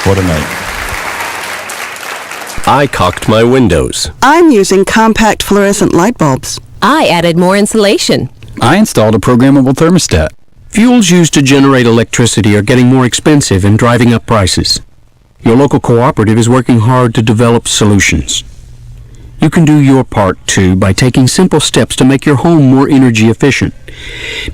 What a night. I caulked my windows. I'm using compact fluorescent light bulbs. I added more insulation. I installed a programmable thermostat. Fuels used to generate electricity are getting more expensive and driving up prices. Your local cooperative is working hard to develop solutions. You can do your part, too, by taking simple steps to make your home more energy efficient.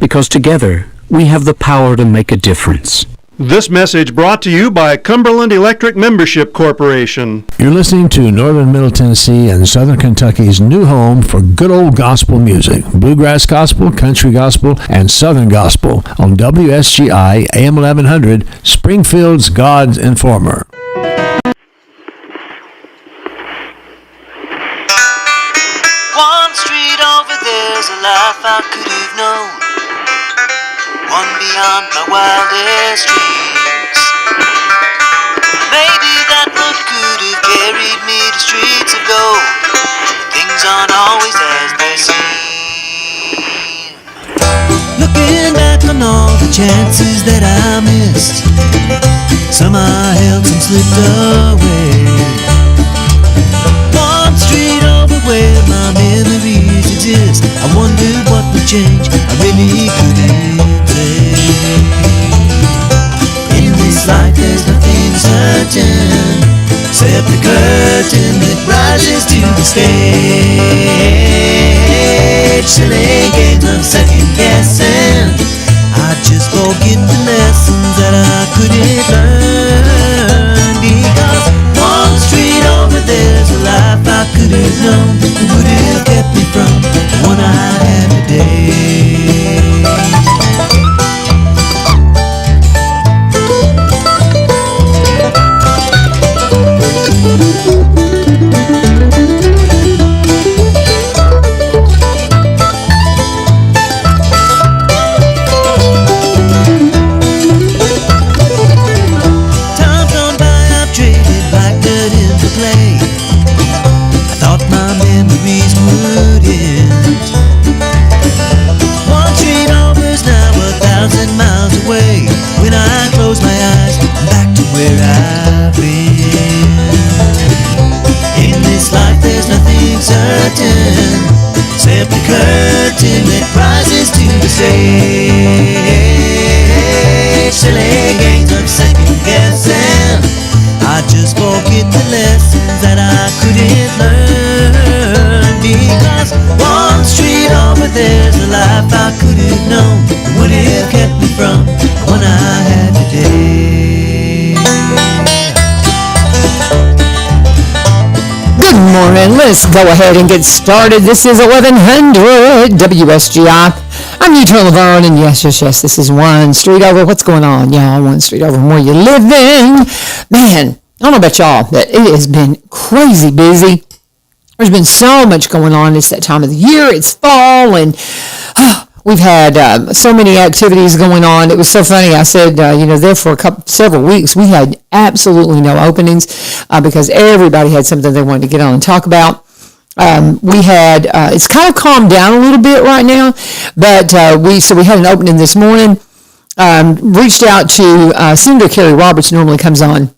Because together, we have the power to make a difference. This message brought to you by Cumberland Electric Membership Corporation. You're listening to Northern Middle Tennessee and Southern Kentucky's new home for good old gospel music, bluegrass gospel, country gospel, and southern gospel on WSGI AM 1100, Springfield's God's Informer. One street over there's a life I could have known, one beyond my wildest dreams. Maybe that road could have carried me to streets of gold, but things aren't always as they seem. Looking back on all the chances that I missed, some I held, some slipped away. One street over where my memories exist, I wondered what would change, I really couldn't say. In this life there's nothing certain, except the curtain that rises to the stage. Silly games of second guessing, I just forget the lessons that I couldn't learn. Because one street over there's a life I could have known, that would have kept me from the one I have today. Except the curtain that rises to the stage. Silly games of second guessing, I just forget the lessons that I couldn't learn. Because one street over there's a life I could have known, that would have kept me from the one I had today. Good morning. Let's go ahead and get started. This is 1100 WSGI. I'm Utah LaVern, and yes, this is one street over. What's going on, y'all? One street over from where you living. Man, I don't know about y'all, but it has been crazy busy. There's been so much going on. It's that time of the year. It's fall, and we've had so many activities going on. It was so funny. I said, there for several weeks, we had absolutely no openings because everybody had something they wanted to get on and talk about. We had, it's kind of calmed down a little bit right now, but we had an opening this morning. Reached out to Senator Kerry Roberts, normally comes on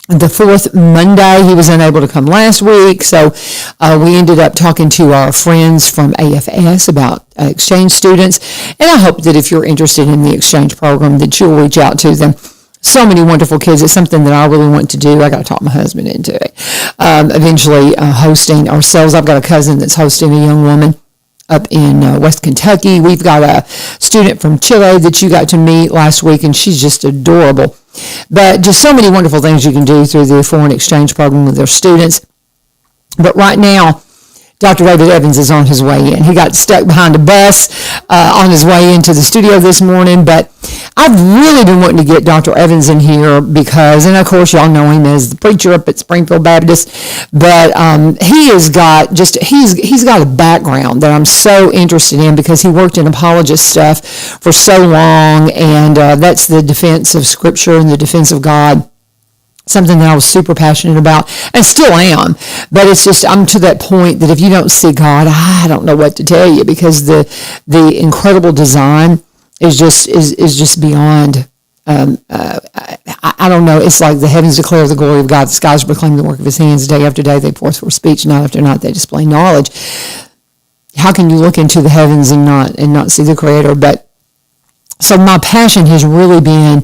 the fourth Monday. He was unable to come last week, so we ended up talking to our friends from AFS about exchange students, and I hope that if you're interested in the exchange program that you'll reach out to them. So many wonderful kids. It's something that I really want to do. I got to talk my husband into it. Eventually hosting ourselves. I've got a cousin that's hosting a young woman up in West Kentucky. We've got a student from Chile that you got to meet last week, and she's just adorable. But just so many wonderful things you can do through the foreign exchange program with their students. But right now, Dr. David Evans is on his way in. He got stuck behind a bus on his way into the studio this morning, but I've really been wanting to get Dr. Evans in here because, and of course y'all know him as the preacher up at Springfield Baptist, but he's got a background that I'm so interested in because he worked in apologist stuff for so long, and that's the defense of Scripture and the defense of God. Something that I was super passionate about and still am, but it's just I'm to that point that if you don't see God, I don't know what to tell you, because the incredible design is just beyond I don't know. It's like the heavens declare the glory of God. The skies proclaim the work of his hands. Day after day, they pour forth speech. Night after night, they display knowledge. How can you look into the heavens and not see the Creator? But so my passion has really been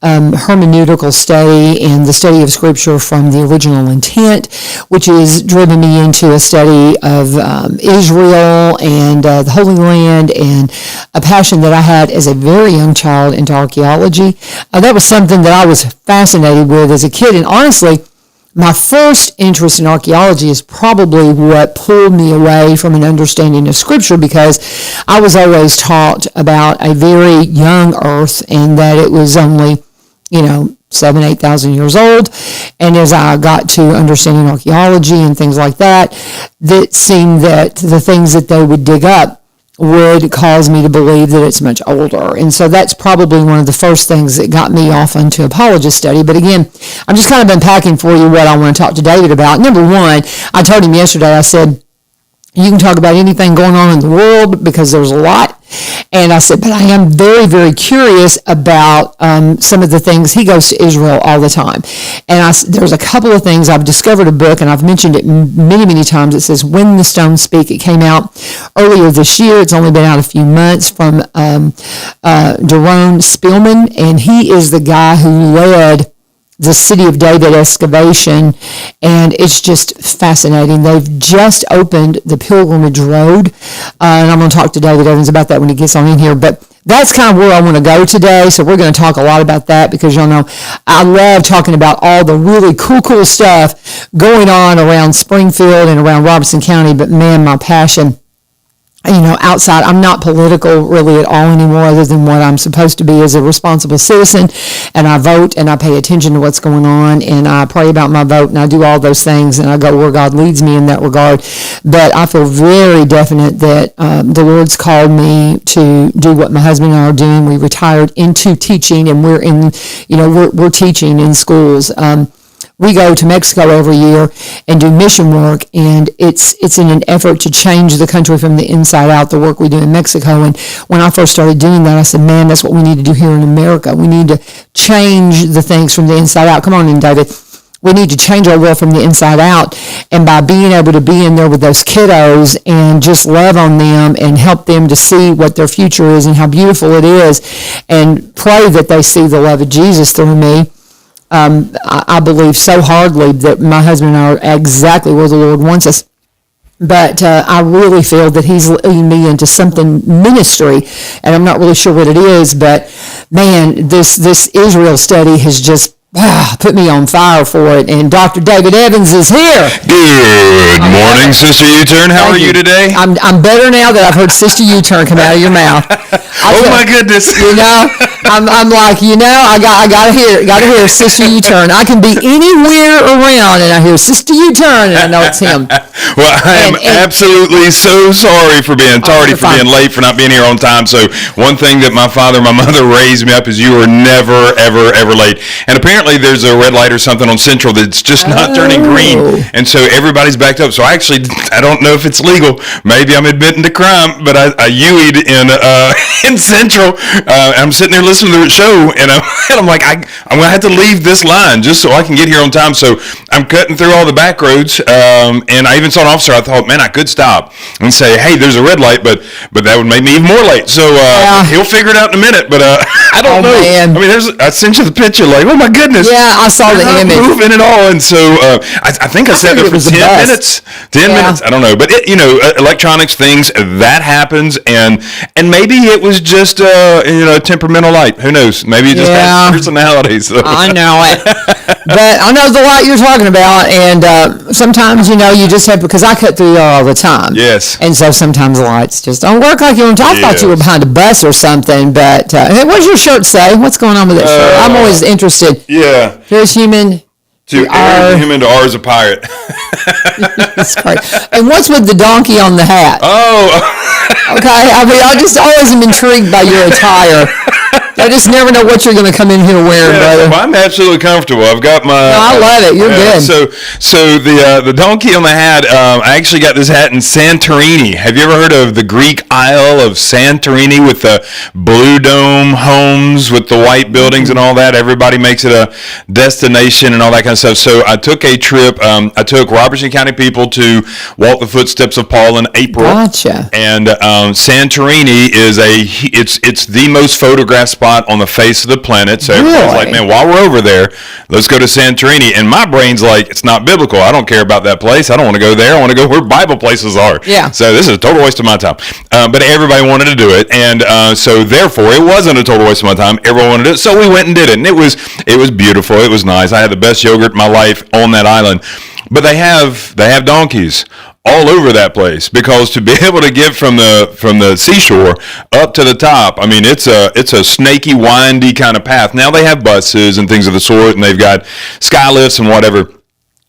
hermeneutical study and the study of Scripture from the original intent, which has driven me into a study of Israel and the Holy Land, and a passion that I had as a very young child into archaeology. That was something that I was fascinated with as a kid, and honestly, my first interest in archaeology is probably what pulled me away from an understanding of Scripture, because I was always taught about a very young earth and that it was only, 7,000, 8,000 years old. And as I got to understanding archaeology and things like that, that seemed that the things that they would dig up would cause me to believe that it's much older. And so that's probably one of the first things that got me off into apologist study. But again, I'm just kind of unpacking for you what I want to talk to David about. Number one, I told him yesterday, I said, you can talk about anything going on in the world because there's a lot. And I said, but I am very, very curious about some of the things. He goes to Israel all the time. And there's a couple of things. I've discovered a book, and I've mentioned it many, many times. It says, When the Stones Speak. It came out earlier this year. It's only been out a few months, from Daron Spillman. And he is the guy who led the City of David excavation, and it's just fascinating. They've just opened the Pilgrimage Road, and I'm going to talk to David Evans about that when he gets on in here, but that's kind of where I want to go today. So we're going to talk a lot about that, because y'all know I love talking about all the really cool stuff going on around Springfield and around Robertson County, but man, my passion, outside, I'm not political really at all anymore, other than what I'm supposed to be as a responsible citizen. And I vote, and I pay attention to what's going on, and I pray about my vote, and I do all those things, and I go where God leads me in that regard. But I feel very definite that the Lord's called me to do what my husband and I are doing. We retired into teaching, and we're teaching in schools. We go to Mexico every year and do mission work, and it's in an effort to change the country from the inside out, the work we do in Mexico. And when I first started doing that, I said, man, that's what we need to do here in America. We need to change the things from the inside out. Come on in, David. We need to change our world from the inside out. And by being able to be in there with those kiddos and just love on them and help them to see what their future is and how beautiful it is, and pray that they see the love of Jesus through me, I believe so hardly that my husband and I are exactly where the Lord wants us. But I really feel that he's leading me into something ministry, and I'm not really sure what it is, but man, this Israel study has just put me on fire for it. And Dr. David Evans is here. Good morning, Sister U-Turn. How are you today? I'm better now that I've heard Sister U-Turn come out of your mouth. My goodness. I'm like, I gotta hear Sister U-Turn. I can be anywhere around and I hear Sister U-Turn and I know it's him. Well, I am absolutely so sorry for being tardy, for being late, for not being here on time. So one thing that my father and my mother raised me up is you are never, ever, ever late. And apparently there's a red light or something on Central that's just not turning green. And so everybody's backed up. So I don't know if it's legal. Maybe I'm admitting to crime, but I UI'd in Central. I'm sitting there listening to the show, and I'm like, I'm going to have to leave this line just so I can get here on time. So I'm cutting through all the back roads, and I even saw an officer. I thought, man, I could stop and say, hey, there's a red light, but that would make me even more late. So he'll figure it out in a minute, but I don't know. Man. I mean, I sent you the picture, like, oh my goodness. Yeah, I saw the image. Moving and all, and so I think I sat there for 10 minutes. 10 minutes, I don't know, but electronics things that happens, and maybe it was just temperamental light. Who knows? Maybe it just has personality. So. I know it, but I know the light you're talking about, and sometimes you just have, because I cut through all the time. Yes, and so sometimes the lights just don't work like you want to. I thought you were behind a bus or something, but what does your shirt say? What's going on with that shirt? I'm always interested. Yeah, here's human. To R, human, to R is a pirate. That's great. And what's with the donkey on the hat? Oh. Okay. I mean, I just always am intrigued by your attire. I just never know what you're going to come in here wearing, brother. Well, I'm absolutely comfortable. I've got my. No, I love it. You're good. So the donkey on the hat. I actually got this hat in Santorini. Have you ever heard of the Greek Isle of Santorini with the blue dome homes with the white buildings and all that? Everybody makes it a destination and all that kind of stuff. So I took a trip. I took Robertson County people to walk the footsteps of Paul in April. Gotcha. And Santorini is it's the most photographed spot on the face of the planet. So everyone's like, man, while we're over there, let's go to Santorini. And my brain's like, it's not biblical. I don't care about that place. I don't want to go there. I want to go where Bible places are. Yeah. So this is a total waste of my time. But everybody wanted to do it, and so therefore it wasn't a total waste of my time. Everyone wanted to do it, so we went and did it, and it was beautiful. It was nice. I had the best yogurt in my life on that island. But they have donkeys all over that place, because to be able to get from the seashore up to the top, I mean, it's a snaky, windy kind of path. Now they have buses and things of the sort, and they've got sky lifts and whatever.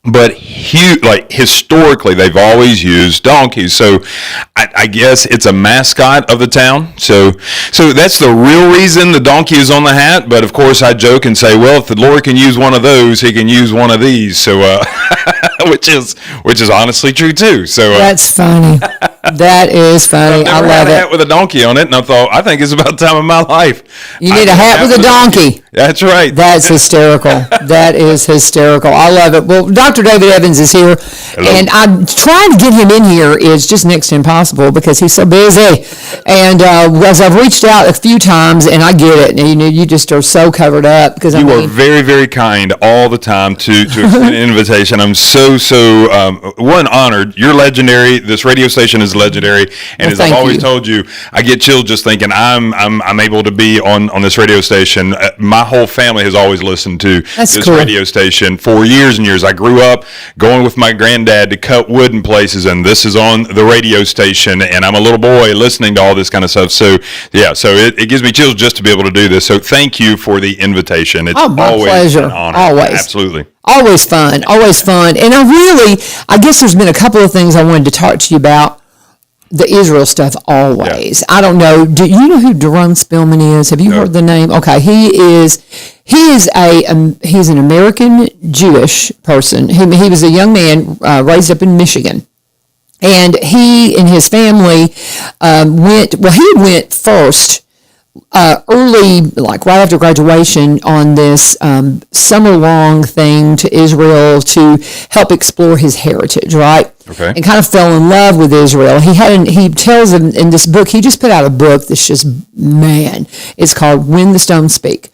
But historically, they've always used donkeys. So I guess it's a mascot of the town. So that's the real reason the donkey is on the hat. But of course, I joke and say, well, if the Lord can use one of those, he can use one of these. So which is honestly true too. So that's funny. That is funny. I love had a it. hat with a donkey on it, and I thought, I think it's about the time of my life. You need a hat with a donkey. That's right. That's hysterical. That is hysterical. I love it. Well, Dr. David Evans is here, and I'm trying to get him in here is just next to impossible because he's so busy. And as I've reached out a few times, and I get it, and you just are so covered up because you are very, very kind all the time to extend an invitation. I'm so honored. You're legendary. This radio station is legendary, and as I've always told you, I get chills just thinking I'm able to be on this radio station. My whole family has always listened to this radio station for years and years. I grew up going with my granddad to cut wood in places, and this is on the radio station, and I'm a little boy listening to all this kind of stuff. So yeah, so it gives me chills just to be able to do this. So thank you for the invitation. It's my always pleasure. an honor. Always. Absolutely. Always fun. And I guess there's been a couple of things I wanted to talk to you about. The Israel stuff always. Yeah. I don't know. Do you know who Jerome Spillman is? Have you heard the name? Okay, he's an American Jewish person. He was a young man raised up in Michigan, and he and his family went first. Early, like right after graduation, on this summer-long thing to Israel to help explore his heritage, right? Okay. And kind of fell in love with Israel. He tells in this book, he just put out a book that's just, man, it's called When the Stones Speak.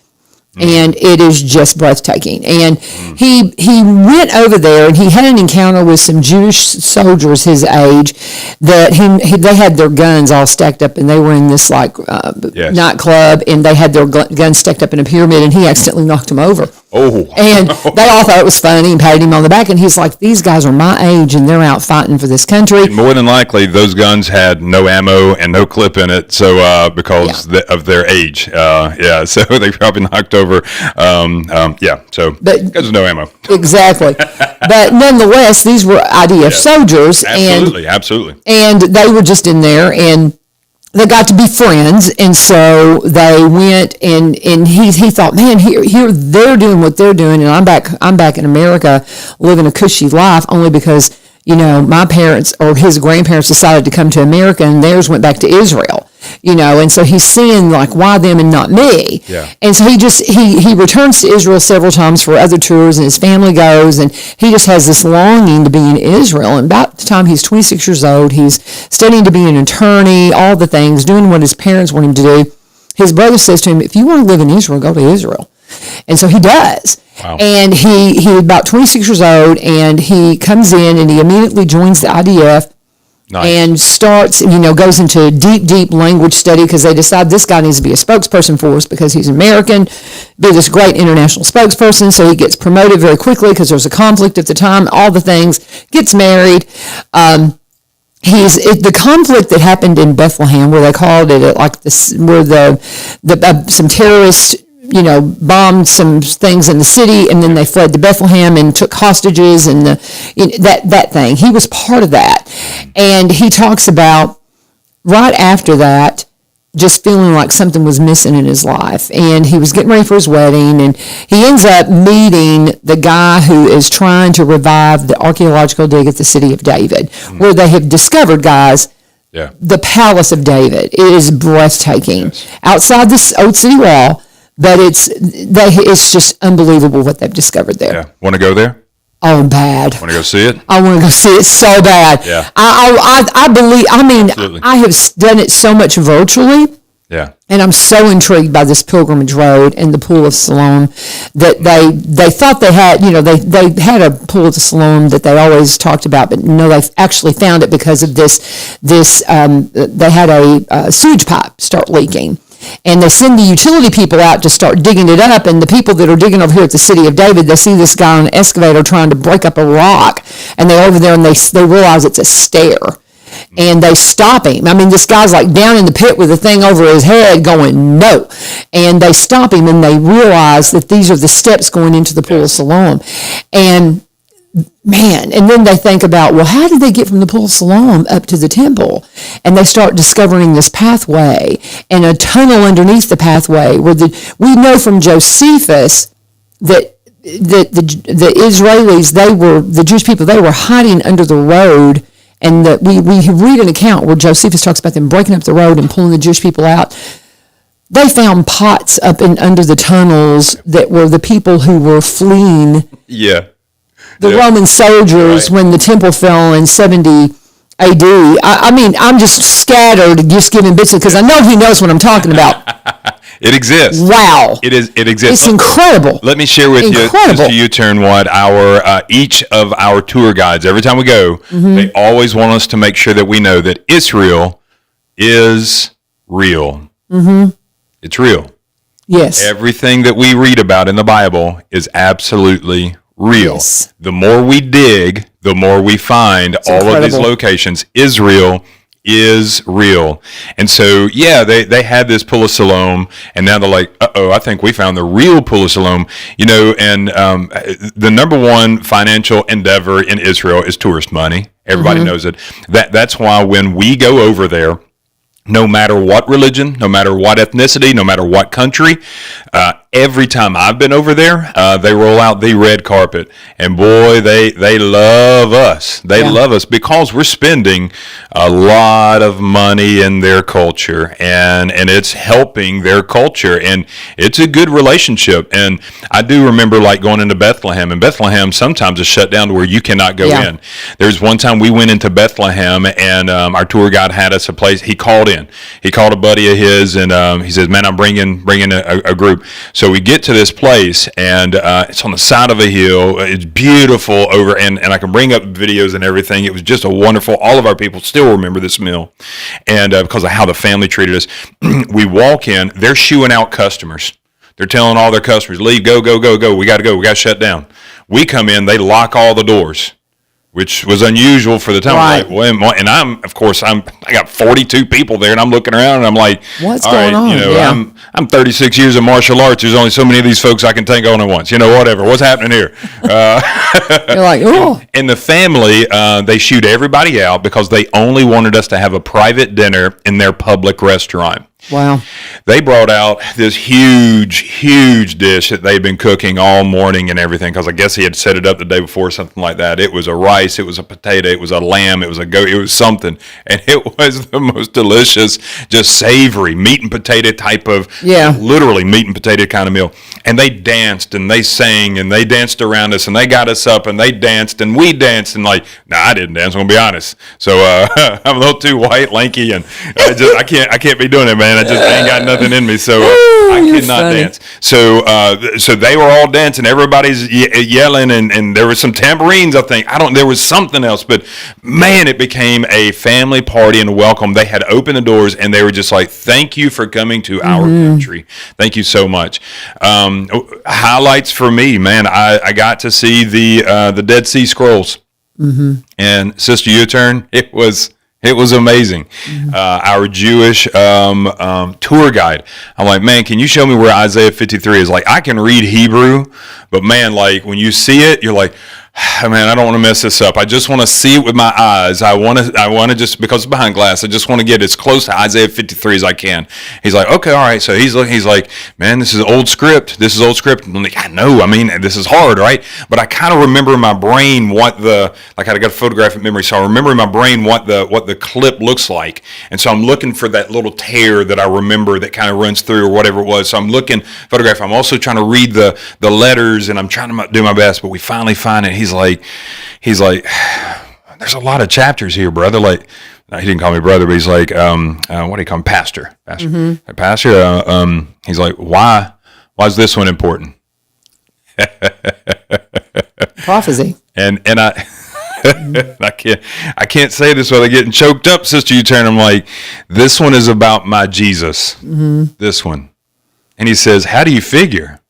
And it is just breathtaking. And he went over there, and he had an encounter with some Jewish soldiers his age that they had their guns all stacked up, and they were in this nightclub, and they had their guns stacked up in a pyramid, and he accidentally knocked them over. Oh. And they all thought it was funny and patted him on the back, and he's like, these guys are my age, and they're out fighting for this country. And more than likely, those guns had no ammo and no clip in it, so because of their age. So they probably knocked over. Because there's no ammo. Exactly. But nonetheless, these were IDF soldiers. Absolutely. And they were just in there, and they got to be friends, and so they went, and he thought, man, here they're doing what they're doing, and I'm back in America living a cushy life only because, my parents or his grandparents decided to come to America, and theirs went back to Israel. And so he's seeing like, why them and not me? Yeah. And so he returns to Israel several times for other tours, and his family goes, and he just has this longing to be in Israel. And about the time he's 26 years old, he's studying to be an attorney, all the things, doing what his parents want him to do. His brother says to him, if you want to live in Israel, go to Israel. And so he does. Wow. And he about 26 years old, and he comes in, and he immediately joins the IDF. Nice. And starts, goes into deep language study because they decide this guy needs to be a spokesperson for us because he's American, be this great international spokesperson. So he gets promoted very quickly because there's a conflict at the time, all the things, gets married. The conflict that happened in Bethlehem, where they called it like this, where some terrorists bombed some things in the city, and then they fled to Bethlehem and took hostages, and that thing. He was part of that. And he talks about right after that, just feeling like something was missing in his life. And he was getting ready for his wedding, and he ends up meeting the guy who is trying to revive the archaeological dig at the city of David, where they have discovered, guys, the Palace of David. It is breathtaking. Outside this old city wall, but it's just unbelievable what they've discovered there. Yeah. Want to go there? Oh, bad. Want to go see it? I want to go see it so bad. Yeah. I believe, Absolutely. I have done it so much virtually. Yeah. And I'm so intrigued by this pilgrimage road and the Pool of Siloam that they thought they had, they had a Pool of Siloam that they always talked about, but no, they actually found it because of this they had a sewage pipe start leaking. And they send the utility people out to start digging it up, and the people that are digging over here at the city of David, they see this guy on an excavator trying to break up a rock, and they're over there and they realize it's a stair. And they stop him. I mean, this guy's like down in the pit with the thing over his head going, no. And they stop him, and they realize that these are the steps going into the Pool of Siloam. And man, and then they think about, well, how did they get from the Pool of Siloam up to the temple? And they start discovering this pathway and a tunnel underneath the pathway where we know from Josephus that the Israelis, the Jewish people, they were hiding under the road. And that we read an account where Josephus talks about them breaking up the road and pulling the Jewish people out. They found pots up under the tunnels that were the people who were fleeing the Roman soldiers when the temple fell in 70 AD. I mean, I'm just scattered, just giving bits because I know he knows what I'm talking about. It exists. Wow. It exists. It's incredible. Let me share with you, Sister U-Turn, what each of our tour guides, every time we go, they always want us to make sure that we know that Israel is real. It's real. Yes. Everything that we read about in the Bible is absolutely real. Yes. The more we dig, the more we find all of these locations. Israel is real. And so, they had this Pool of Siloam, and now they're like, I think we found the real Pool of Siloam. And the number one financial endeavor in Israel is tourist money. Everybody knows it. That's why when we go over there, no matter what religion, no matter what ethnicity, no matter what country, every time I've been over there, they roll out the red carpet. And boy, they love us. They love us because we're spending a lot of money in their culture, and it's helping their culture. And it's a good relationship. And I do remember like going into Bethlehem, and Bethlehem sometimes is shut down to where you cannot go in. There's one time we went into Bethlehem, and our tour guide had us a place. He called in. He called a buddy of his, and he says, "Man, I'm bringing a group." So we get to this place, and it's on the side of a hill. It's beautiful over, and I can bring up videos and everything. It was just a wonderful. All of our people still remember this meal, and because of how the family treated us. We walk in, they're shooing out customers. They're telling all their customers, "Leave, go, go, go, go. We got to go. We got to shut down." We come in, they lock all the doors, which was unusual for the time. Right. And I got 42 people there, and I'm looking around, and I'm like, what's going on? I'm 36 years of martial arts. There's only so many of these folks I can take on at once. Whatever. What's happening here? You're like, oh. And the family, they shoot everybody out because they only wanted us to have a private dinner in their public restaurant. Wow. They brought out this huge dish that they'd been cooking all morning and everything, because I guess he had set it up the day before, something like that. It was a rice, it was a potato, it was a lamb, it was a goat, it was something. And it was the most delicious, just savory, meat and potato type of, literally meat and potato kind of meal. And they danced and they sang and they danced around us and they got us up and they danced and we danced, and like, I didn't dance, I'm going to be honest. So I'm a little too white, lanky, and I can't be doing it, man. I just ain't got nothing in me, so I cannot dance. So they were all dancing. Everybody's yelling, and there was some tambourines. I think there was something else, but man, it became a family party and a welcome. They had opened the doors, and they were just like, "Thank you for coming to our country. Thank you so much." Highlights for me, man. I got to see the Dead Sea Scrolls, and Sister U-Turn. It was amazing. Our Jewish tour guide, I'm like, "Man, can you show me where Isaiah 53 is?" Like, I can read Hebrew, but man, like when you see it, you're like, man, I don't want to mess this up. I just want to see it with my eyes. I want to just, because it's behind glass, I just want to get as close to Isaiah 53 as I can. He's like, okay, all right. So he's like, man, this is old script. This is old script. I'm like, I know. I mean, this is hard, right? But I kind of remember in my brain what I got a photographic memory, so I remember in my brain what the clip looks like. And so I'm looking for that little tear that I remember that kind of runs through or whatever it was. So I'm looking, photograph. I'm also trying to read the letters, and I'm trying to do my best, but we finally find it. He's like, there's a lot of chapters here, brother. Like, no, he didn't call me brother, but he's like, what do you call him? Pastor. Mm-hmm. Like, Pastor, he's like, why is this one important? Prophecy. And I I can't say this without getting choked up, Sister U-Turn. I'm like, this one is about my Jesus. Mm-hmm. This one. And he says, how do you figure?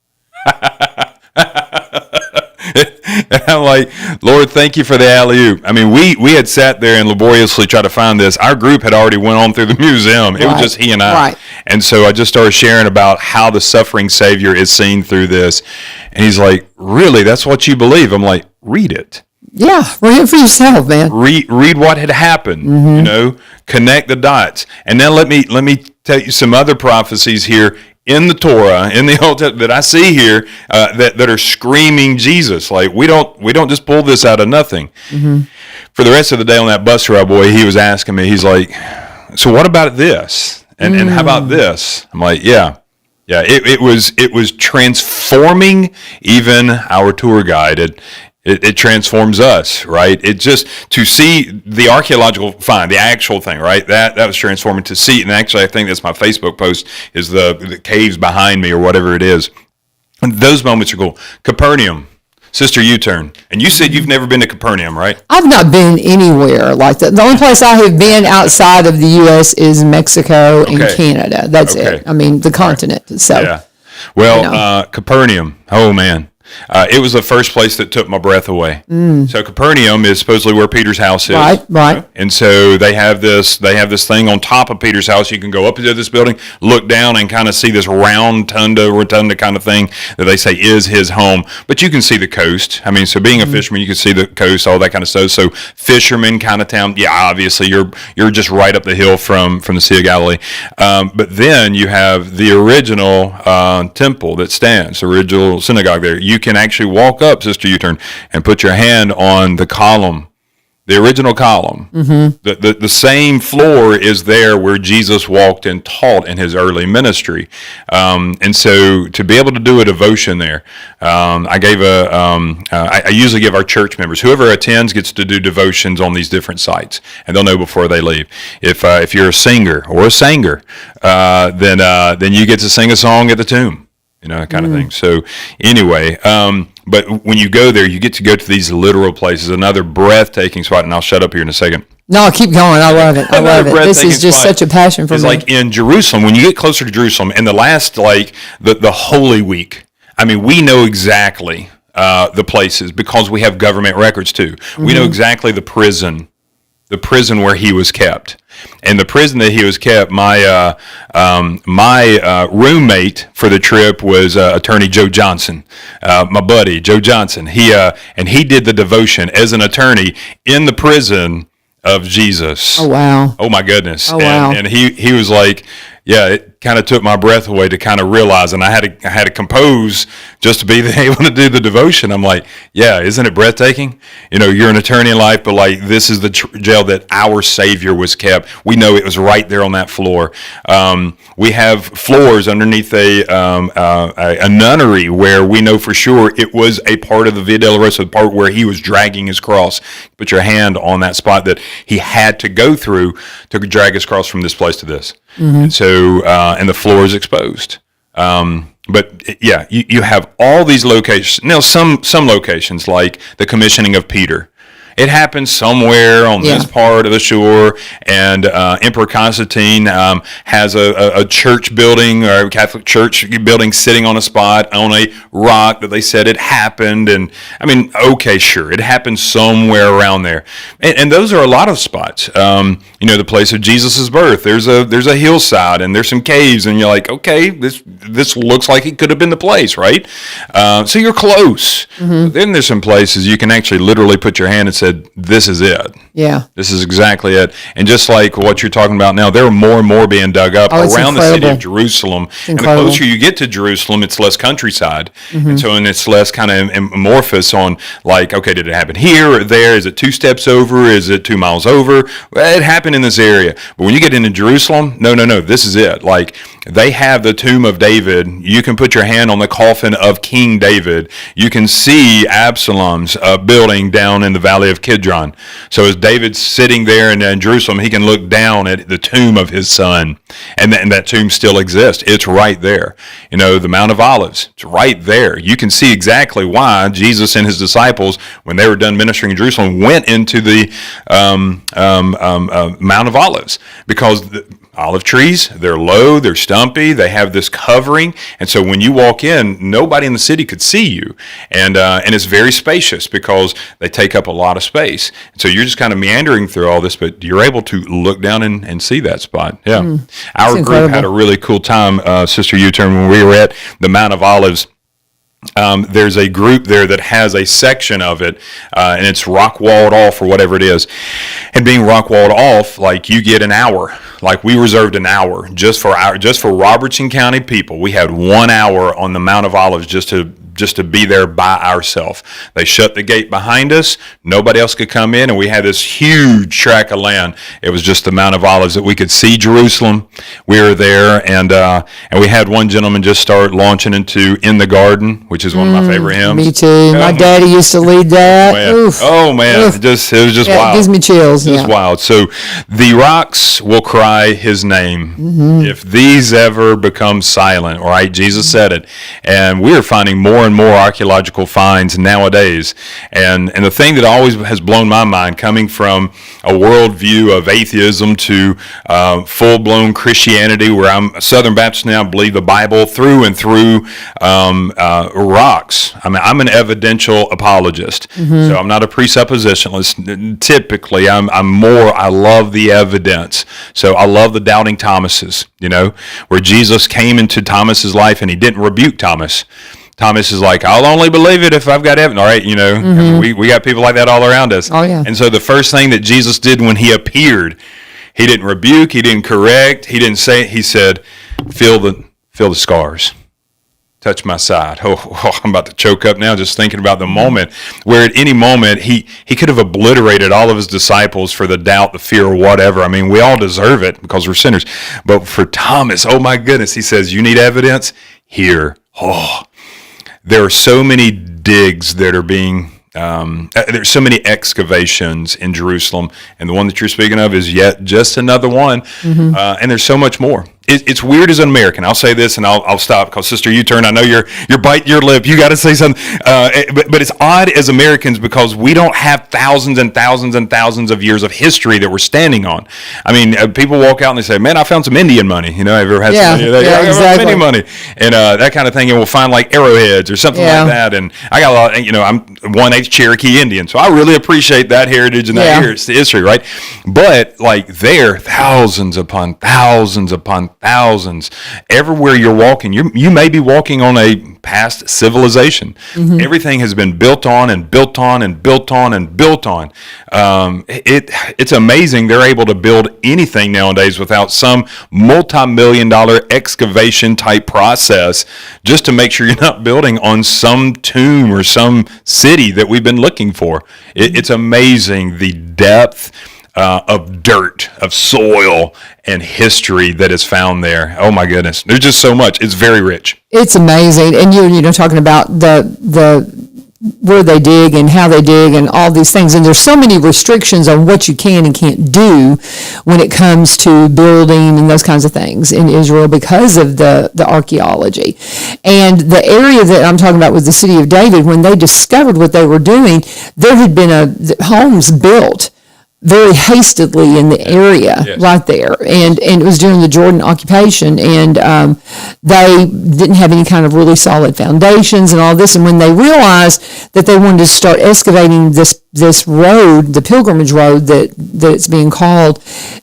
And I'm like, Lord, thank you for the alley-oop. I mean, we had sat there and laboriously tried to find this. Our group had already went on through the museum. It was just he and I. Right. And so I just started sharing about how the suffering Savior is seen through this. And he's like, really? That's what you believe? I'm like, read it. Yeah, read it for yourself, man. Read what had happened, mm-hmm. Connect the dots. And then let me tell you some other prophecies here in the Torah, in the Old Testament, that I see here that are screaming Jesus. Like, we don't just pull this out of nothing. Mm-hmm. For the rest of the day on that bus ride, boy, he was asking me, he's like, so what about this? And how about this? I'm like, yeah. It was transforming even our tour guide. It transforms us, right? It just, to see the archaeological find, the actual thing, right? That was transforming to see. And actually, I think that's my Facebook post, is the caves behind me or whatever it is. And those moments are cool. Capernaum, Sister U-Turn. And you said you've never been to Capernaum, right? I've not been anywhere like that. The only place I have been outside of the U.S. is Mexico and Canada. That's it. I mean, the continent. Right. So, yeah. Well, Capernaum, oh man. It was the first place that took my breath away. So Capernaum is supposedly where Peter's house is. Right. And so they have this thing on top of Peter's house. You can go up into this building, look down, and kind of see this rotunda kind of thing that they say is his home. But you can see the coast. I mean, so being a fisherman, you can see the coast, all that kind of stuff. So fisherman kind of town. Yeah, obviously you're just right up the hill from the Sea of Galilee. But then you have the original temple that stands, the original synagogue there. You can actually walk up, Sister U-Turn, and put your hand on the column, the original column. Mm-hmm. The same floor is there where Jesus walked and taught in his early ministry. And so to be able to do a devotion there, I usually give our church members, whoever attends gets to do devotions on these different sites, and they'll know before they leave. If you're a singer or a sanger, then you get to sing a song at the tomb. Kind of thing. So anyway, but when you go there, you get to go to these literal places, another breathtaking spot, and I'll shut up here in a second. No, keep going. I love it. This is just such a passion for me. It's like in Jerusalem, when you get closer to Jerusalem, in the last, the Holy Week, I mean, we know exactly the places because we have government records too. Mm-hmm. We know exactly the prison where he was kept. And the prison that he was kept, my roommate for the trip was attorney Joe Johnson, my buddy Joe Johnson. He did the devotion as an attorney in the prison of Jesus. Oh wow! Oh my goodness! Oh wow! And he was like, yeah, it kind of took my breath away to kind of realize, and I had to compose just to be able to do the devotion. I'm like, yeah, isn't it breathtaking? You're an attorney in life, but this is the jail that our Savior was kept. We know it was right there on that floor. We have floors underneath a nunnery where we know for sure it was a part of the Via Dolorosa, the part where he was dragging his cross. Put your hand on that spot that he had to go through to drag his cross from this place to this. Mm-hmm. And so, and the floor is exposed. But yeah, you have all these locations. Now, some locations, like the commissioning of Peter, it happens somewhere on this part of the shore, and Emperor Constantine has a church building, or a Catholic church building, sitting on a spot on a rock that they said it happened. And I mean, okay, sure, it happened somewhere around there, and those are a lot of spots. the place of Jesus' birth. There's a hillside and there's some caves, and you're like, okay, this looks like it could have been the place, right? So you're close. But then there's some places you can actually literally put your hand and said, this is it. Yeah. This is exactly it. And just like what you're talking about now, there are more and more being dug up around the city of Jerusalem. And the closer you get to Jerusalem, it's less countryside. And so it's less kind of amorphous on like, okay, did it happen here or there? Is it 2 steps over? Is it 2 miles over? Well, it happened in this area. But when you get into Jerusalem, no, this is it. Like, they have the tomb of David. You can put your hand on the coffin of King David. You can see Absalom's building down in the valley of Kidron. So as David's sitting there in Jerusalem, he can look down at the tomb of his son. And that tomb still exists. It's right there. The Mount of Olives, it's right there. You can see exactly why Jesus and his disciples, when they were done ministering in Jerusalem, went into the Mount of Olives, because olive trees, they're low, they're stumpy, they have this covering, and so when you walk in, nobody in the city could see you, and it's very spacious because they take up a lot of space. And so you're just kind of meandering through all this, but you're able to look down and see that spot. Yeah, our group had a really cool time, Sister U-turn, when we were at the Mount of Olives. There's a group there that has a section of it, and it's rock walled off or whatever it is. And being rock walled off, like, you get an hour. Like, we reserved an hour just for Robertson County people. We had 1 hour on the Mount of Olives just to be there by ourselves. They shut the gate behind us. Nobody else could come in, and we had this huge tract of land. It was just the Mount of Olives that we could see Jerusalem. We were there, and we had one gentleman just start launching into In the Garden, which is one of my favorite hymns. Me too. My daddy used to lead that. Oh man, it was just wild. It gives me chills. It's wild. So the rocks will cry his name if these ever become silent. All right, Jesus said it, and we are finding more and more archaeological finds nowadays. And the thing that always has blown my mind, coming from a worldview of atheism to full-blown Christianity, where I'm a Southern Baptist now, believe the Bible through and through, rocks. I mean, I'm an evidential apologist, so I'm not a presuppositionalist. Typically, I love the evidence. So I love the doubting Thomases, where Jesus came into Thomas's life and he didn't rebuke Thomas. Thomas is like, I'll only believe it if I've got evidence. All right, I mean, we got people like that all around us. Oh, yeah. And so the first thing that Jesus did when he appeared, he didn't rebuke, he didn't correct, he didn't say, he said, feel the scars. Touch my side. Oh, I'm about to choke up now just thinking about the moment where at any moment he could have obliterated all of his disciples for the doubt, the fear, or whatever. I mean, we all deserve it because we're sinners. But for Thomas, oh my goodness, he says, you need evidence? Here. Oh, there are so many digs that are being, there's so many excavations in Jerusalem, and the one that you're speaking of is yet just another one, and there's so much more. It's weird as an American. I'll say this and I'll stop because Sister U-turn, I know you're biting your lip. You got to say something. But it's odd as Americans because we don't have thousands and thousands and thousands of years of history that we're standing on. I mean, people walk out and they say, man, I found some Indian money. Have you ever had some exactly. Indian money? And that kind of thing. And we'll find like arrowheads or something like that. And I got a lot, I'm 1/8 Cherokee Indian. So I really appreciate that heritage and that history, right? But like there, thousands upon thousands upon thousands. Everywhere you're walking, you may be walking on a past civilization. Everything has been built on and built on and built on and built on. It's amazing they're able to build anything nowadays without some multi-million-dollar excavation type process just to make sure you're not building on some tomb or some city that we've been looking for. It's amazing the depth of dirt, of soil, and history that is found there. Oh my goodness, there's just so much. It's very rich. It's amazing, and you're talking about the where they dig and how they dig and all these things, and there's so many restrictions on what you can and can't do when it comes to building and those kinds of things in Israel because of the archaeology. And the area that I'm talking about was the city of David. When they discovered what they were doing, there had been homes built very hastily in the area right there, and it was during the Jordan occupation, and they didn't have any kind of really solid foundations and all this. And when they realized that they wanted to start excavating this road, the pilgrimage road that it's being called,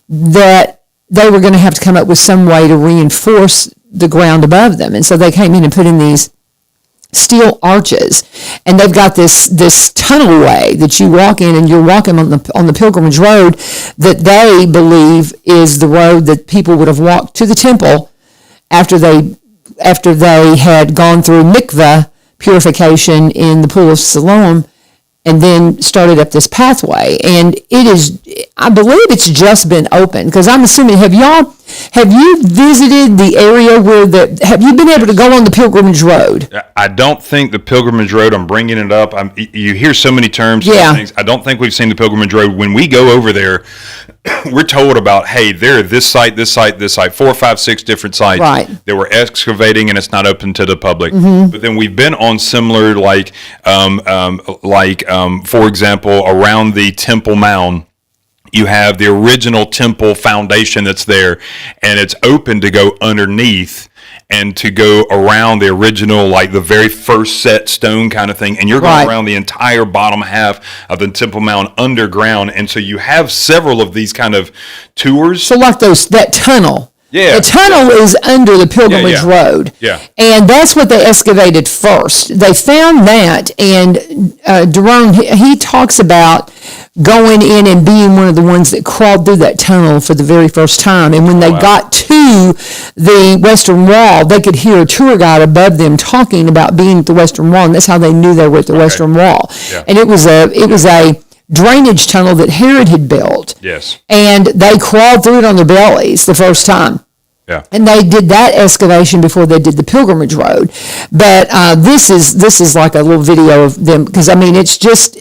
that they were going to have to come up with some way to reinforce the ground above them, and so they came in and put in these steel arches, and they've got this tunnel way that you walk in, and you're walking on the pilgrimage road that they believe is the road that people would have walked to the temple after they had gone through mikveh purification in the pool of Siloam, and then started up this pathway. And it is, I believe it's just been opened, because I'm assuming, have you visited the area have you been able to go on the pilgrimage road? I don't think the pilgrimage road, I'm bringing it up, you hear so many terms, things. I don't think we've seen the pilgrimage road. When we go over there, we're told about, hey, there are this site, 4, 5, 6 different sites that we're excavating, and it's not open to the public. But then we've been on similar, for example, around the Temple Mound, you have the original temple foundation that's there, and it's open to go underneath and to go around the original, like the very first set stone kind of thing, and you're going around the entire bottom half of the Temple Mound underground, and so you have several of these kind of tours. So like that tunnel. Yeah. The tunnel is under the pilgrimage road. Yeah. And that's what they excavated first. They found that, and Daron, he talks about going in and being one of the ones that crawled through that tunnel for the very first time. And when they got to the Western Wall, they could hear a tour guide above them talking about being at the Western Wall, and that's how they knew they were at the Western Wall. Yeah. And it was a drainage tunnel that Herod had built. Yes. And they crawled through it on their bellies the first time. Yeah. And they did that excavation before they did the pilgrimage road. But this is like a little video of them, because I mean, it's just,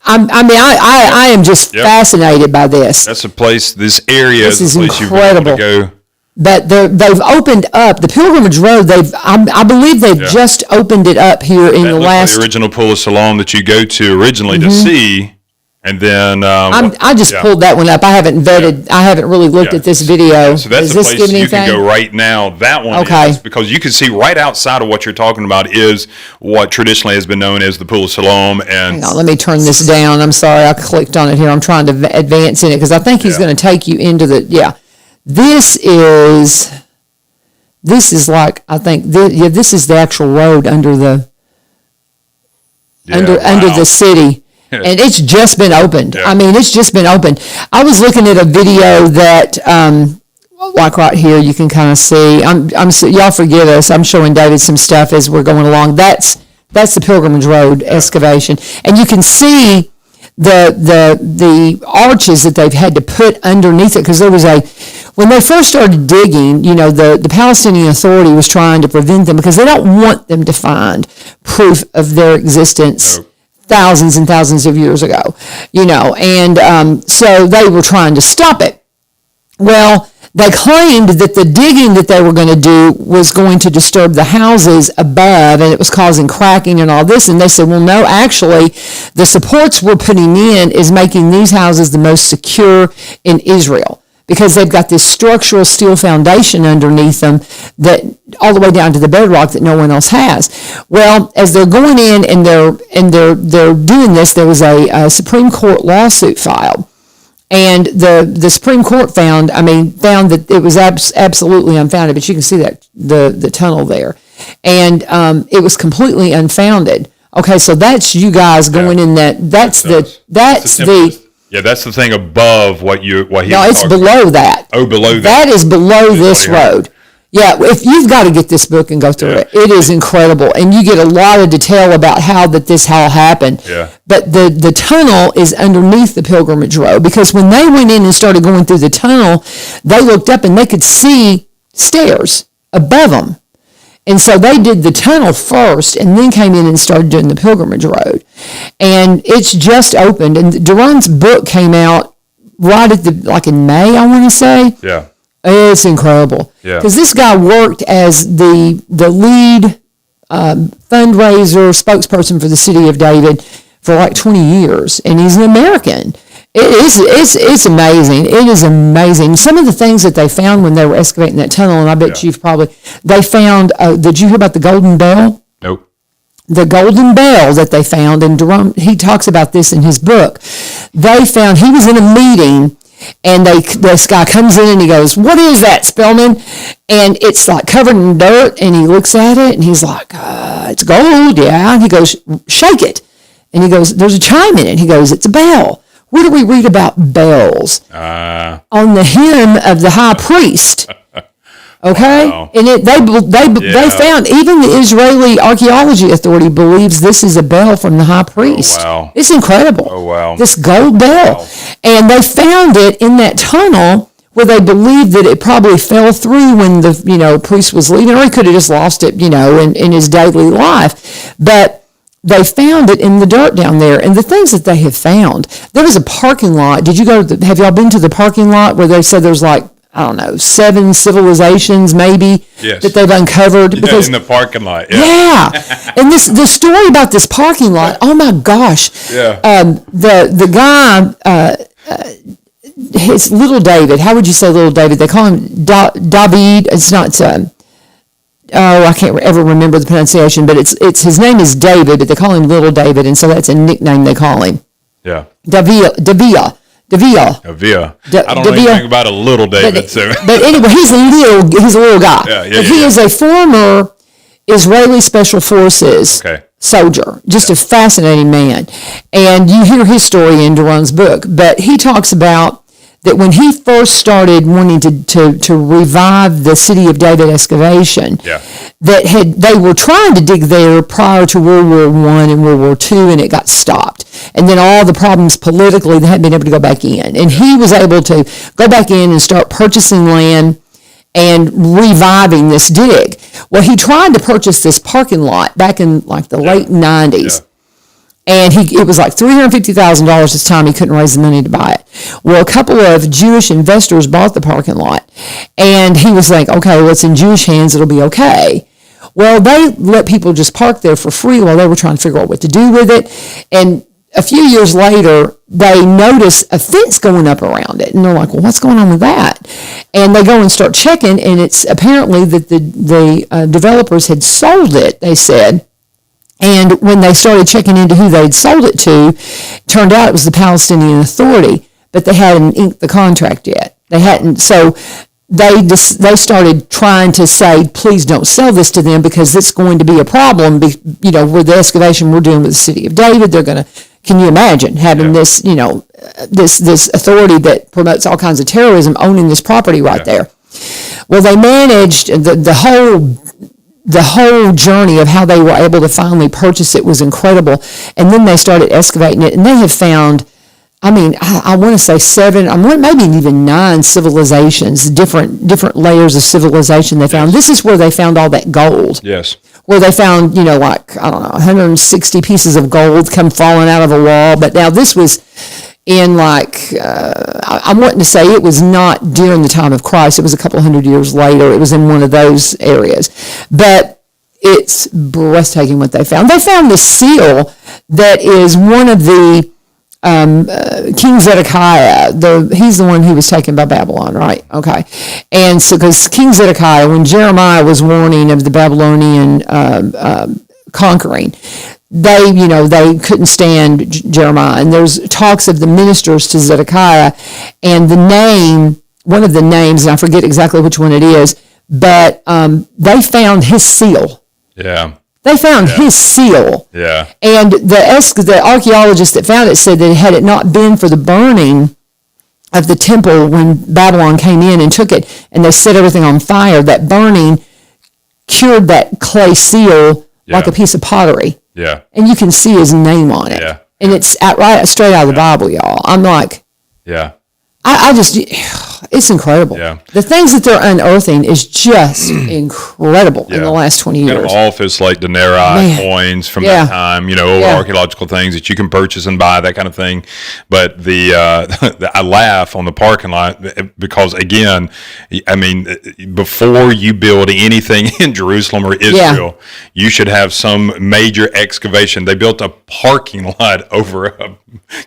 I am just fascinated by this. That's a place, this area this is a place incredible. You've been able to go. But they've opened up the pilgrimage road. I believe they've just opened it up here in the last. Like the original Pool of Siloam that you go to originally to see, and then I just pulled that one up. I haven't vetted. I haven't really looked at this video. So that's Is the this place giving you can anything? go right now. That one is, because you can see right outside of what you're talking about is what traditionally has been known as the Pool of Siloam. And hang on, let me turn this down. I'm sorry, I clicked on it here. I'm trying to advance in it because I think he's going to take you into the This is like, I think this is the actual road under the under the city. And it's just been opened. I mean, it's just been opened. I was looking at a video that, like right here, you can kind of see. Y'all forgive us. I'm showing David some stuff as we're going along. That's the Pilgrimage Road excavation, and you can see the arches that they've had to put underneath it, because there was when they first started digging, the Palestinian Authority was trying to prevent them because they don't want them to find proof of their existence. No. Thousands and thousands of years ago, and so they were trying to stop it. Well, they claimed that the digging that they were going to do was going to disturb the houses above, and it was causing cracking and all this. And they said, well, no, actually, the supports we're putting in is making these houses the most secure in Israel, because they've got this structural steel foundation underneath them that all the way down to the bedrock that no one else has. Well, as they're going in and they're doing this, there was a Supreme Court lawsuit filed, and the Supreme Court found that it was absolutely unfounded. But you can see that the tunnel there, and it was completely unfounded. Okay, so that's you guys going in that. That's the. Yeah, that's the thing above what he. No, it's below that. Oh, below that. That is below this road. Yeah, if you've got to get this book and go through it. It is incredible, and you get a lot of detail about how this all happened. Yeah. But the tunnel is underneath the Pilgrimage Road, because when they went in and started going through the tunnel, they looked up and they could see stairs above them. And so they did the tunnel first and then came in and started doing the Pilgrimage Road. And it's just opened. And Duran's book came out right at in May, I want to say. Yeah. It's incredible. Yeah. Because this guy worked as the lead fundraiser spokesperson for the city of David for 20 years. And he's an American. It's amazing. It is amazing. Some of the things that they found when they were excavating that tunnel, and I bet they found, did you hear about the Golden Bell? Nope. The Golden Bell that they found, and Jerome, he talks about this in his book. They found, he was in a meeting, and this guy comes in and he goes, "What is that, Spellman?" And it's like covered in dirt, and he looks at it, and he's like, "It's gold, yeah." And he goes, "Shake it." And he goes, "There's a chime in it." He goes, "It's a bell." Where do we read about bells? On the hymn of the high priest. Okay? Wow. And they found, even the Israeli Archaeology Authority believes this is a bell from the high priest. Oh, wow. It's incredible. Oh, wow. This gold bell. Wow. And they found it in that tunnel where they believed that it probably fell through when the, priest was leaving, or he could have just lost it, in his daily life. But they found it in the dirt down there. And the things that they have found, there was a parking lot. Did you have y'all been to the parking lot where they said there's 7 civilizations maybe that they've uncovered? Because in the parking lot. Yeah. And the story about this parking lot, oh my gosh. Yeah. The guy, his little David, how would you say little David? They call him David. It's not, I can't ever remember the pronunciation, but it's his name is David, but they call him Little David, and so that's a nickname they call him. Yeah. Davia. I don't know anything about a little David. But anyway, he's a little guy. Yeah, he is a former Israeli Special Forces soldier, just a fascinating man. And you hear his story in Duran's book, but he talks about that when he first started wanting to revive the City of David excavation, they were trying to dig there prior to World War I and World War II, and it got stopped. And then all the problems politically, they hadn't been able to go back in. And he was able to go back in and start purchasing land and reviving this dig. Well, he tried to purchase this parking lot back in the late 90s. And it was like $350,000 this time. He couldn't raise the money to buy it. Well, a couple of Jewish investors bought the parking lot. And he was like, okay, well, it's in Jewish hands. It'll be okay. Well, they let people just park there for free while they were trying to figure out what to do with it. And a few years later, they notice a fence going up around it. And they're like, well, what's going on with that? And they go and start checking. And it's apparently that the developers had sold it, they said. And when they started checking into who they'd sold it to, it turned out it was the Palestinian Authority, but they hadn't inked the contract yet. They hadn't. So they started trying to say, please don't sell this to them because it's going to be a problem. With the excavation we're doing with the City of David, they're going to. Can you imagine having this, this authority that promotes all kinds of terrorism owning this property right there? Well, they managed the whole journey of how they were able to finally purchase it was incredible. And then they started excavating it, and they have found, I want to say 7, maybe even 9 civilizations, different layers of civilization they found. This is where they found all that gold. Yes. Where they found, 160 pieces of gold come falling out of a wall. But now this was in I'm wanting to say it was not during the time of Christ. It was a couple hundred years later. It was in one of those areas. But it's breathtaking what they found. They found this seal that is one of the King Zedekiah. He's the one who was taken by Babylon, right? Okay. And so because King Zedekiah, when Jeremiah was warning of the Babylonian conquering, they couldn't stand Jeremiah. And there's talks of the ministers to Zedekiah, and one of the names, and I forget exactly which one it is, but they found his seal. Yeah. They found his seal. Yeah. And the archaeologist that found it said that had it not been for the burning of the temple when Babylon came in and took it, and they set everything on fire, that burning cured that clay seal like a piece of pottery. Yeah. And you can see his name on it. Yeah. And it's right straight out of the Bible, y'all. I'm like, yeah. I just, It's incredible. Yeah. The things that they're unearthing is just incredible in the last 20 years. Kind of office like denarii coins from that time, old archaeological things that you can purchase and buy, that kind of thing. But I laugh on the parking lot because, again, I mean, before you build anything in Jerusalem or Israel, you should have some major excavation. They built a parking lot over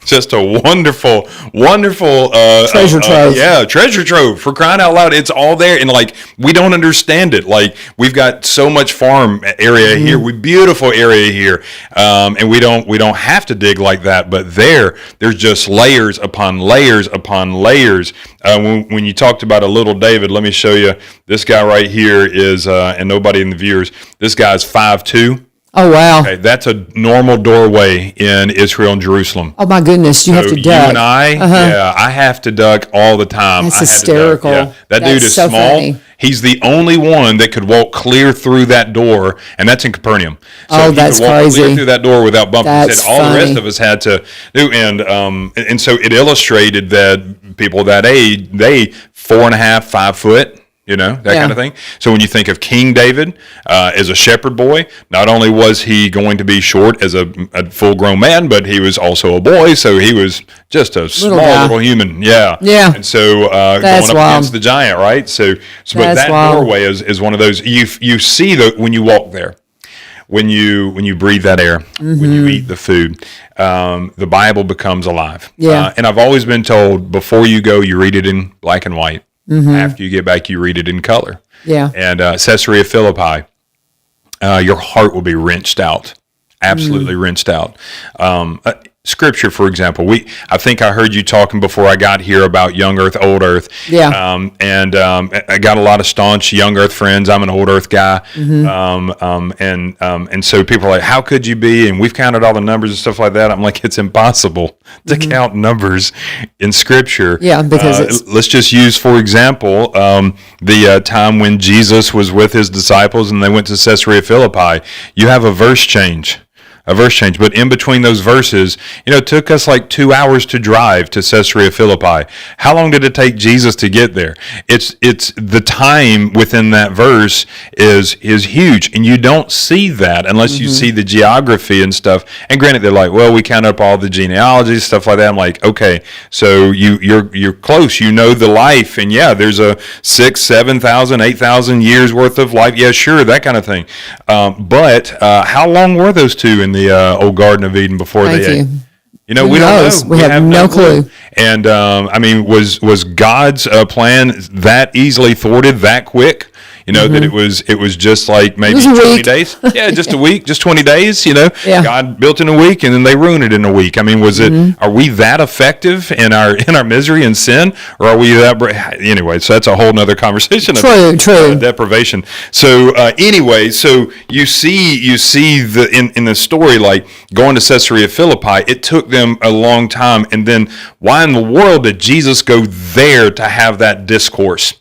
just a wonderful treasure trove. Treasure trove, for crying out loud. It's all there, and like, we don't understand it. Like, we've got so much farm area here, beautiful area here, and we don't have to dig like that. But there's just layers upon layers upon layers. When you talked about a little David, let me show you. This guy right here is, and nobody in the viewers, this guy's 5'2". Oh, wow. Okay, that's a normal doorway in Israel and Jerusalem. Oh, my goodness. You have to duck. You and I have to duck all the time. That's hysterical. That dude is so small. Funny. He's the only one that could walk clear through that door, and that's in Capernaum. So that's crazy. He could walk clear through that door without bumping his That's head. All funny. the rest of us had to do, and so it illustrated that people that age, they 4.5, 5 foot. That kind of thing. So when you think of King David as a shepherd boy, not only was he going to be short as a full-grown man, but he was also a boy, so he was just a small little human. Yeah. And so going up against the giant, right? So but that doorway is one of those. You see when you walk there, when you breathe that air, when you eat the food, the Bible becomes alive. And I've always been told, before you go, you read it in black and white. After you get back, you read it in color. And Caesarea Philippi, your heart will be wrenched out, absolutely wrenched out. Scripture, for example, I think I heard you talking before I got here about young earth, old earth. And I got a lot of staunch young earth friends. I'm an old earth guy. And so people are like, how could you be? And we've counted all the numbers and stuff like that. I'm like, it's impossible to count numbers in Scripture. Because let's just use, for example, the time when Jesus was with his disciples and they went to Caesarea Philippi. You have a verse change. But in between those verses, it took us like 2 hours to drive to Caesarea Philippi. How long did it take Jesus to get there? It's the time within that verse is huge, and you don't see that unless you see the geography and stuff. And granted, they're like, well, we count up all the genealogies, stuff like that. I'm like, okay, so you're close. You know the life, and there's a 6,000, 7,000, 8,000 years worth of life. Yeah, sure, that kind of thing. But how long were those two in the old Garden of Eden before they ate? We don't know. We have no clue. And was God's plan that easily thwarted that quick? That it was just like maybe 20 days. Yeah, just a week, just 20 days, God built in a week and then they ruined it in a week. I mean, was it, are we that effective in our misery and sin, or are we that, anyway, so that's a whole nother conversation. True. Deprivation. So anyway, so you see in the story, like going to Caesarea Philippi, it took them a long time. And then why in the world did Jesus go there to have that discourse?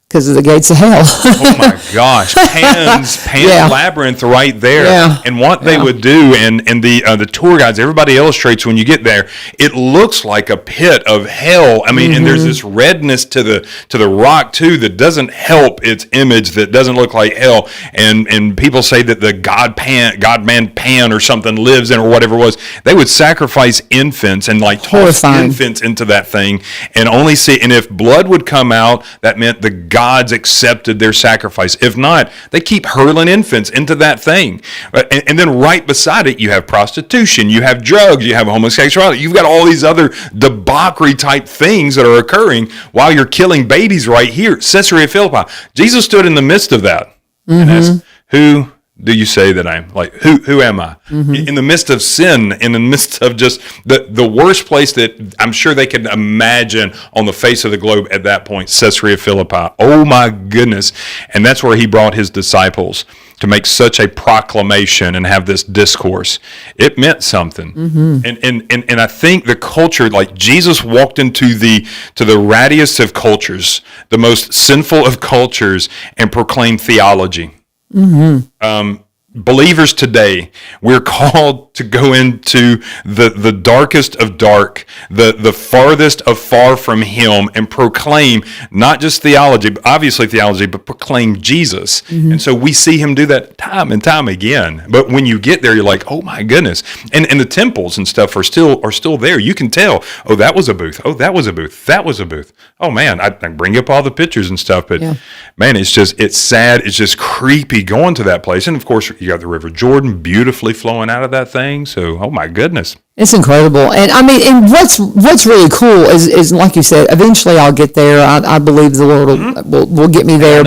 Because of the gates of hell. Oh my gosh, Pan's Labyrinth right there. And what they would do, and the tour guides, everybody illustrates when you get there, it looks like a pit of hell. I mean, and there's this redness to the rock too that doesn't help its image, that doesn't look like hell. And people say that the God-man Pan or something lives in, or whatever it was. They would sacrifice infants and like toss infants into that thing, and only see. And if blood would come out, that meant the gods accepted their sacrifice. If not, they keep hurling infants into that thing. And then right beside it, you have prostitution, you have drugs, you have homosexuality, you've got all these other debauchery type things that are occurring while you're killing babies right here. Caesarea Philippi. Jesus stood in the midst of that and asked, who do you say that I am? Like, who am I? In the midst of sin, in the midst of just the worst place that I'm sure they could imagine on the face of the globe at that point, Caesarea Philippi. Oh my goodness. And that's where he brought his disciples to make such a proclamation and have this discourse. It meant something. And I think the culture, like Jesus walked into the rattiest of cultures, the most sinful of cultures, and proclaimed theology. believers today, we're called to go into the darkest of dark, the farthest of far from Him, and proclaim not just theology, obviously theology, but proclaim Jesus. And so we see Him do that time and time again. But when you get there, you're like, oh my goodness. And the temples and stuff are still there. You can tell, oh, that was a booth. Oh, that was a booth. That was a booth. Oh man, I bring up all the pictures and stuff, but man, it's sad. It's just creepy going to that place. And of course, you got the River Jordan beautifully flowing out of that thing. So, oh my goodness. It's incredible. And I mean, and what's really cool is like you said, eventually I'll get there. I believe the Lord will get me there.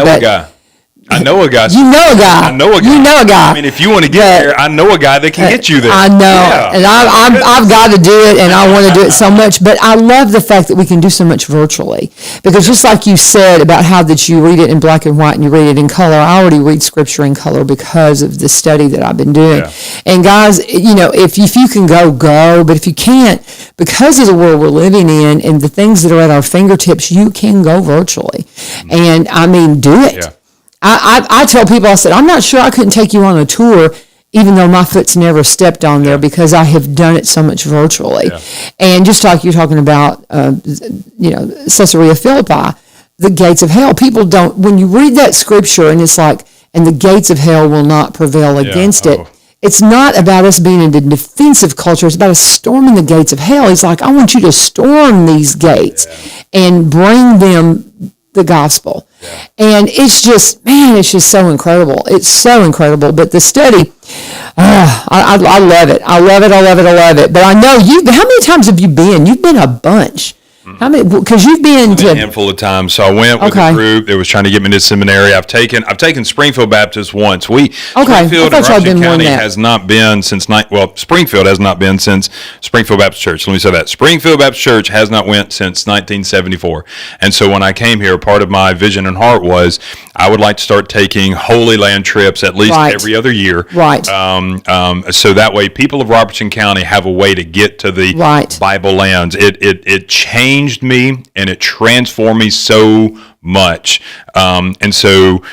I know a guy. You know a guy. I know a guy. You know a guy. I mean, if you want to get there, I know a guy that can get you there. I know, Yeah. and I've got to do it, and I want to do it so much. But I love the fact that we can do so much virtually, because just like you said about how that you read it in black and white and you read it in color, I already read Scripture in color because of the study that I've been doing. Yeah. And guys, you know, if you can go, but if you can't, because of the world we're living in and the things that are at our fingertips, you can go virtually, and I mean, do it. Yeah. I tell people, I said, I'm not sure I couldn't take you on a tour, even though my foot's never stepped on there, because I have done it so much virtually. Yeah. And just like you're talking about, Caesarea Philippi, the gates of hell. People don't, when you read that scripture and it's like, and the gates of hell will not prevail against it. It's not about us being in a defensive culture. It's about us storming the gates of hell. He's like, I want you to storm these gates and bring them the gospel. And it's just, man, it's just so incredible. It's so incredible. But the study, I love it. I love it. I love it. I love it. But I know how many times have you been? You've been a bunch. How many? Because you've been to a handful of times. So I went with a group that was trying to get me to seminary. I've taken Springfield Baptist once. Springfield and Washington County has not been since Springfield has not been since Springfield Baptist Church. Let me say that Springfield Baptist Church has not went since 1974. And so when I came here, part of my vision and heart was I would like to start taking Holy Land trips at least every other year. Right. So that way, people of Robertson County have a way to get to the Bible lands. It changed me and it transformed me so much. And so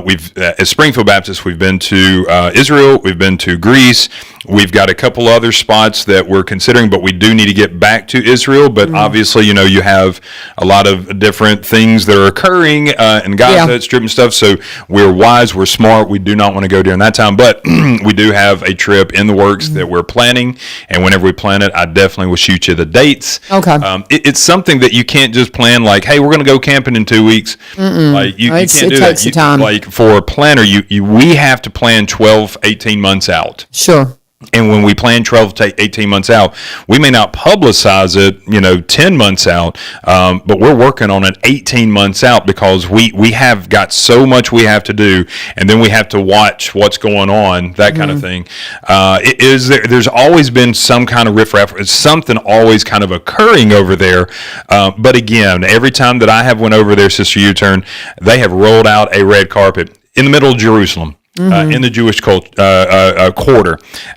we've, as Springfield Baptist, we've been to Israel, we've been to Greece, we've got a couple other spots that we're considering, but we do need to get back to Israel. But obviously, you know, you have a lot of different things that are occurring in Gaza, Strip and stuff. So we're wise, we're smart. We do not want to go during that time, but we do have a trip in the works that we're planning. And whenever we plan it, I definitely will shoot you the dates. Okay. It's something that you can't just plan like, hey, we're going to go camping in 2 weeks. Like you can't do that. Takes time. Like for a planner, we have to plan 12, 18 months out. Sure. And when we plan 12 to 18 months out, we may not publicize it, 10 months out, but we're working on it 18 months out because we have got so much we have to do, and then we have to watch what's going on, that kind of thing. There's always been some kind of riffraff, something always kind of occurring over there. But again, every time that I have went over there, Sister U-Turn, they have rolled out a red carpet in the middle of Jerusalem. In the Jewish quarter.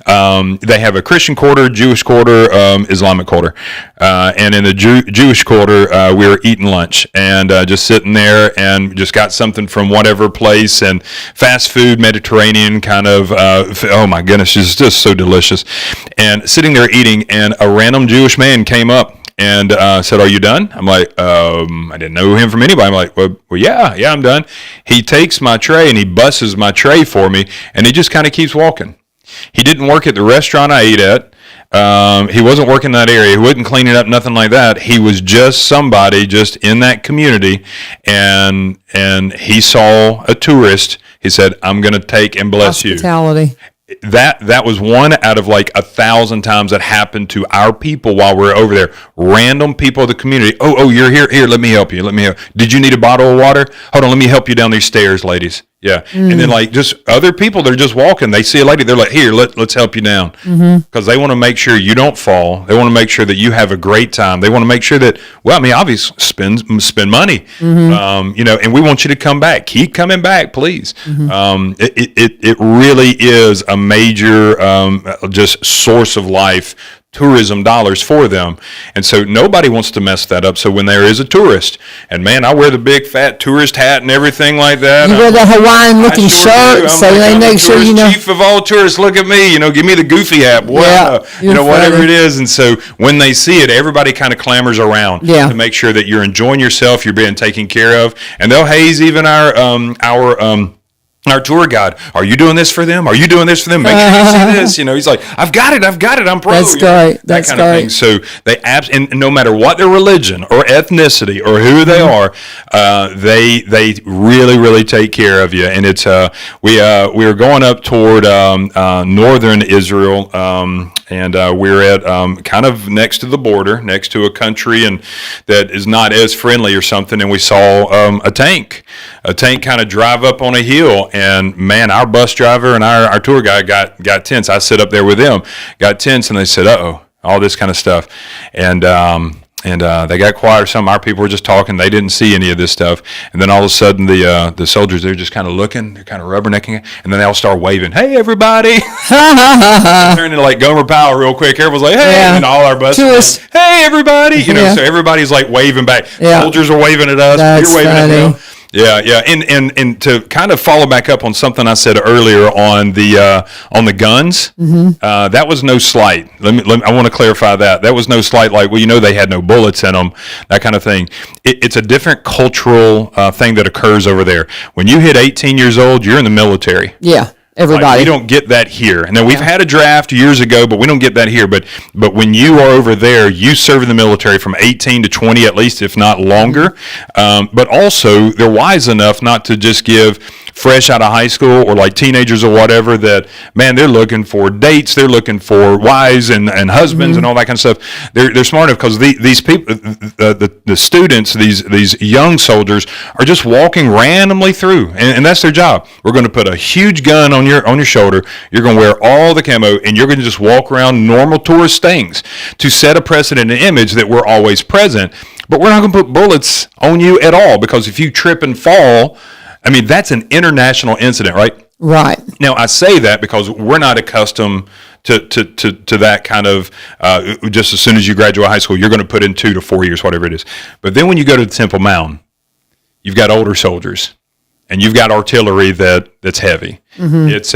They have a Christian quarter, Jewish quarter, Islamic quarter. And in the Jewish quarter, we were eating lunch and just sitting there and just got something from whatever place, and fast food, Mediterranean kind of, oh my goodness, it's just so delicious. And sitting there eating, and a random Jewish man came up and said, "Are you done?" I'm like, I didn't know him from anybody. I'm like, well, yeah, I'm done. He takes my tray and he busses my tray for me, and he just kind of keeps walking. He didn't work at the restaurant I ate at. He wasn't working in that area. He wasn't cleaning up, nothing like that. He was just somebody just in that community, and he saw a tourist. He said, "I'm going to take and bless you." Hospitality. That was one out of like 1,000 times that happened to our people while we're over there. Random people of the community. Oh, you're here. Here, let me help you. Did you need a bottle of water? Hold on, let me help you down these stairs, ladies. Yeah. And then like just other people, they're just walking. They see a lady. They're like, here, let's help you down. Because they want to make sure you don't fall. They want to make sure that you have a great time. They want to make sure that, well, I mean, obviously spend money, and we want you to come back. Keep coming back, please. It really is a major just source of life tourism dollars for them. And so nobody wants to mess that up. So when there is a tourist, and man, I wear the big fat tourist hat and everything like that. You wear the Hawaiian looking shirt, so they make sure you know. Chief of all tourists, look at me, give me the goofy hat, boy, whatever it is. And so when they see it, everybody kind of clamors around to make sure that you're enjoying yourself, you're being taken care of. And they'll haze even our tour guide. Are you doing this for them? Are you doing this for them? Make sure you see this. He's like, I've got it. I'm pro. That's great. That kind of thing. So they and no matter what their religion or ethnicity or who they are, they really, really take care of you. And it's we were going up toward northern Israel, and we're at kind of next to the border, next to a country and that is not as friendly or something. And we saw a tank kind of drive up on a hill. And man, our bus driver and our tour guide got tense. I sit up there with them, got tense, and they said, "Uh-oh," all this kind of stuff. And they got quiet or something. Our people were just talking. They didn't see any of this stuff. And then all of a sudden, the soldiers, they're just kind of looking. They're kind of rubbernecking it. And then they all start waving, "Hey, everybody." Turned into like Gomer Powell real quick. Everyone's like, "Hey." And all our buses, like, "Hey, everybody." So everybody's like waving back. Soldiers are waving at us. That's You're waving funny. at them. Yeah. And to kind of follow back up on something I said earlier on the guns, that was no slight. I want to clarify that. That was no slight, like, well, they had no bullets in them, that kind of thing. It's a different cultural thing that occurs over there. When you hit 18 years old, you're in the military. Yeah. Everybody. Like, we don't get that here. And then we've had a draft years ago, but we don't get that here. But when you are over there, you serve in the military from 18 to 20 at least, if not longer. But also, they're wise enough not to just give fresh out of high school or like teenagers or whatever that, man, they're looking for dates. They're looking for wives and husbands and all that kind of stuff. They're smart enough because these people, the students, these young soldiers are just walking randomly through. And that's their job. We're going to put a huge gun on your shoulder. You're going to wear all the camo, and you're going to just walk around normal tourist things to set a precedent and image that we're always present. But we're not going to put bullets on you at all, because if you trip and fall, I mean, that's an international incident, right? Right. Now, I say that because we're not accustomed to that kind of, just as soon as you graduate high school, you're going to put in 2 to 4 years, whatever it is. But then when you go to the Temple Mount, you've got older soldiers, and you've got artillery that's heavy. It's,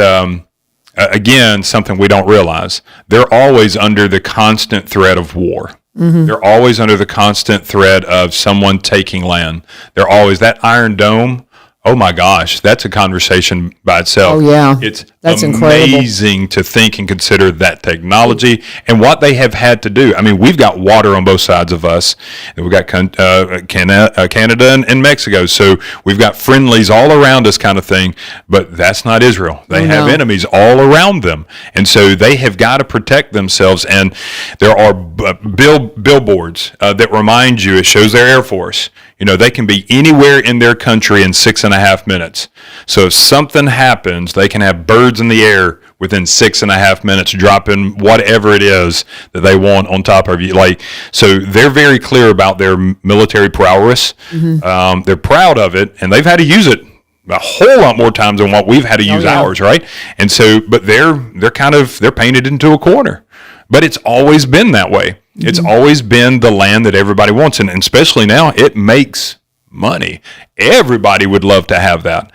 again, something we don't realize. They're always under the constant threat of war. They're always under the constant threat of someone taking land. They're always, that Iron Dome, oh my gosh, that's a conversation by itself. Oh, yeah. That's amazing to think and consider that technology and what they have had to do. I mean, we've got water on both sides of us, and we've got Canada and Mexico, so we've got friendlies all around us kind of thing, but that's not Israel. They have enemies all around them, and so they have got to protect themselves, and there are billboards that remind you, it shows their Air Force. They can be anywhere in their country in 6.5 minutes. So if something happens, they can have birds in the air within 6.5 minutes, dropping whatever it is that they want on top of you. So they're very clear about their military prowess. They're proud of it, and they've had to use it a whole lot more times than what we've had to use ours, right? And so, but they're painted into a corner. But it's always been that way. It's always been the land that everybody wants, and especially now, it makes money. Everybody would love to have that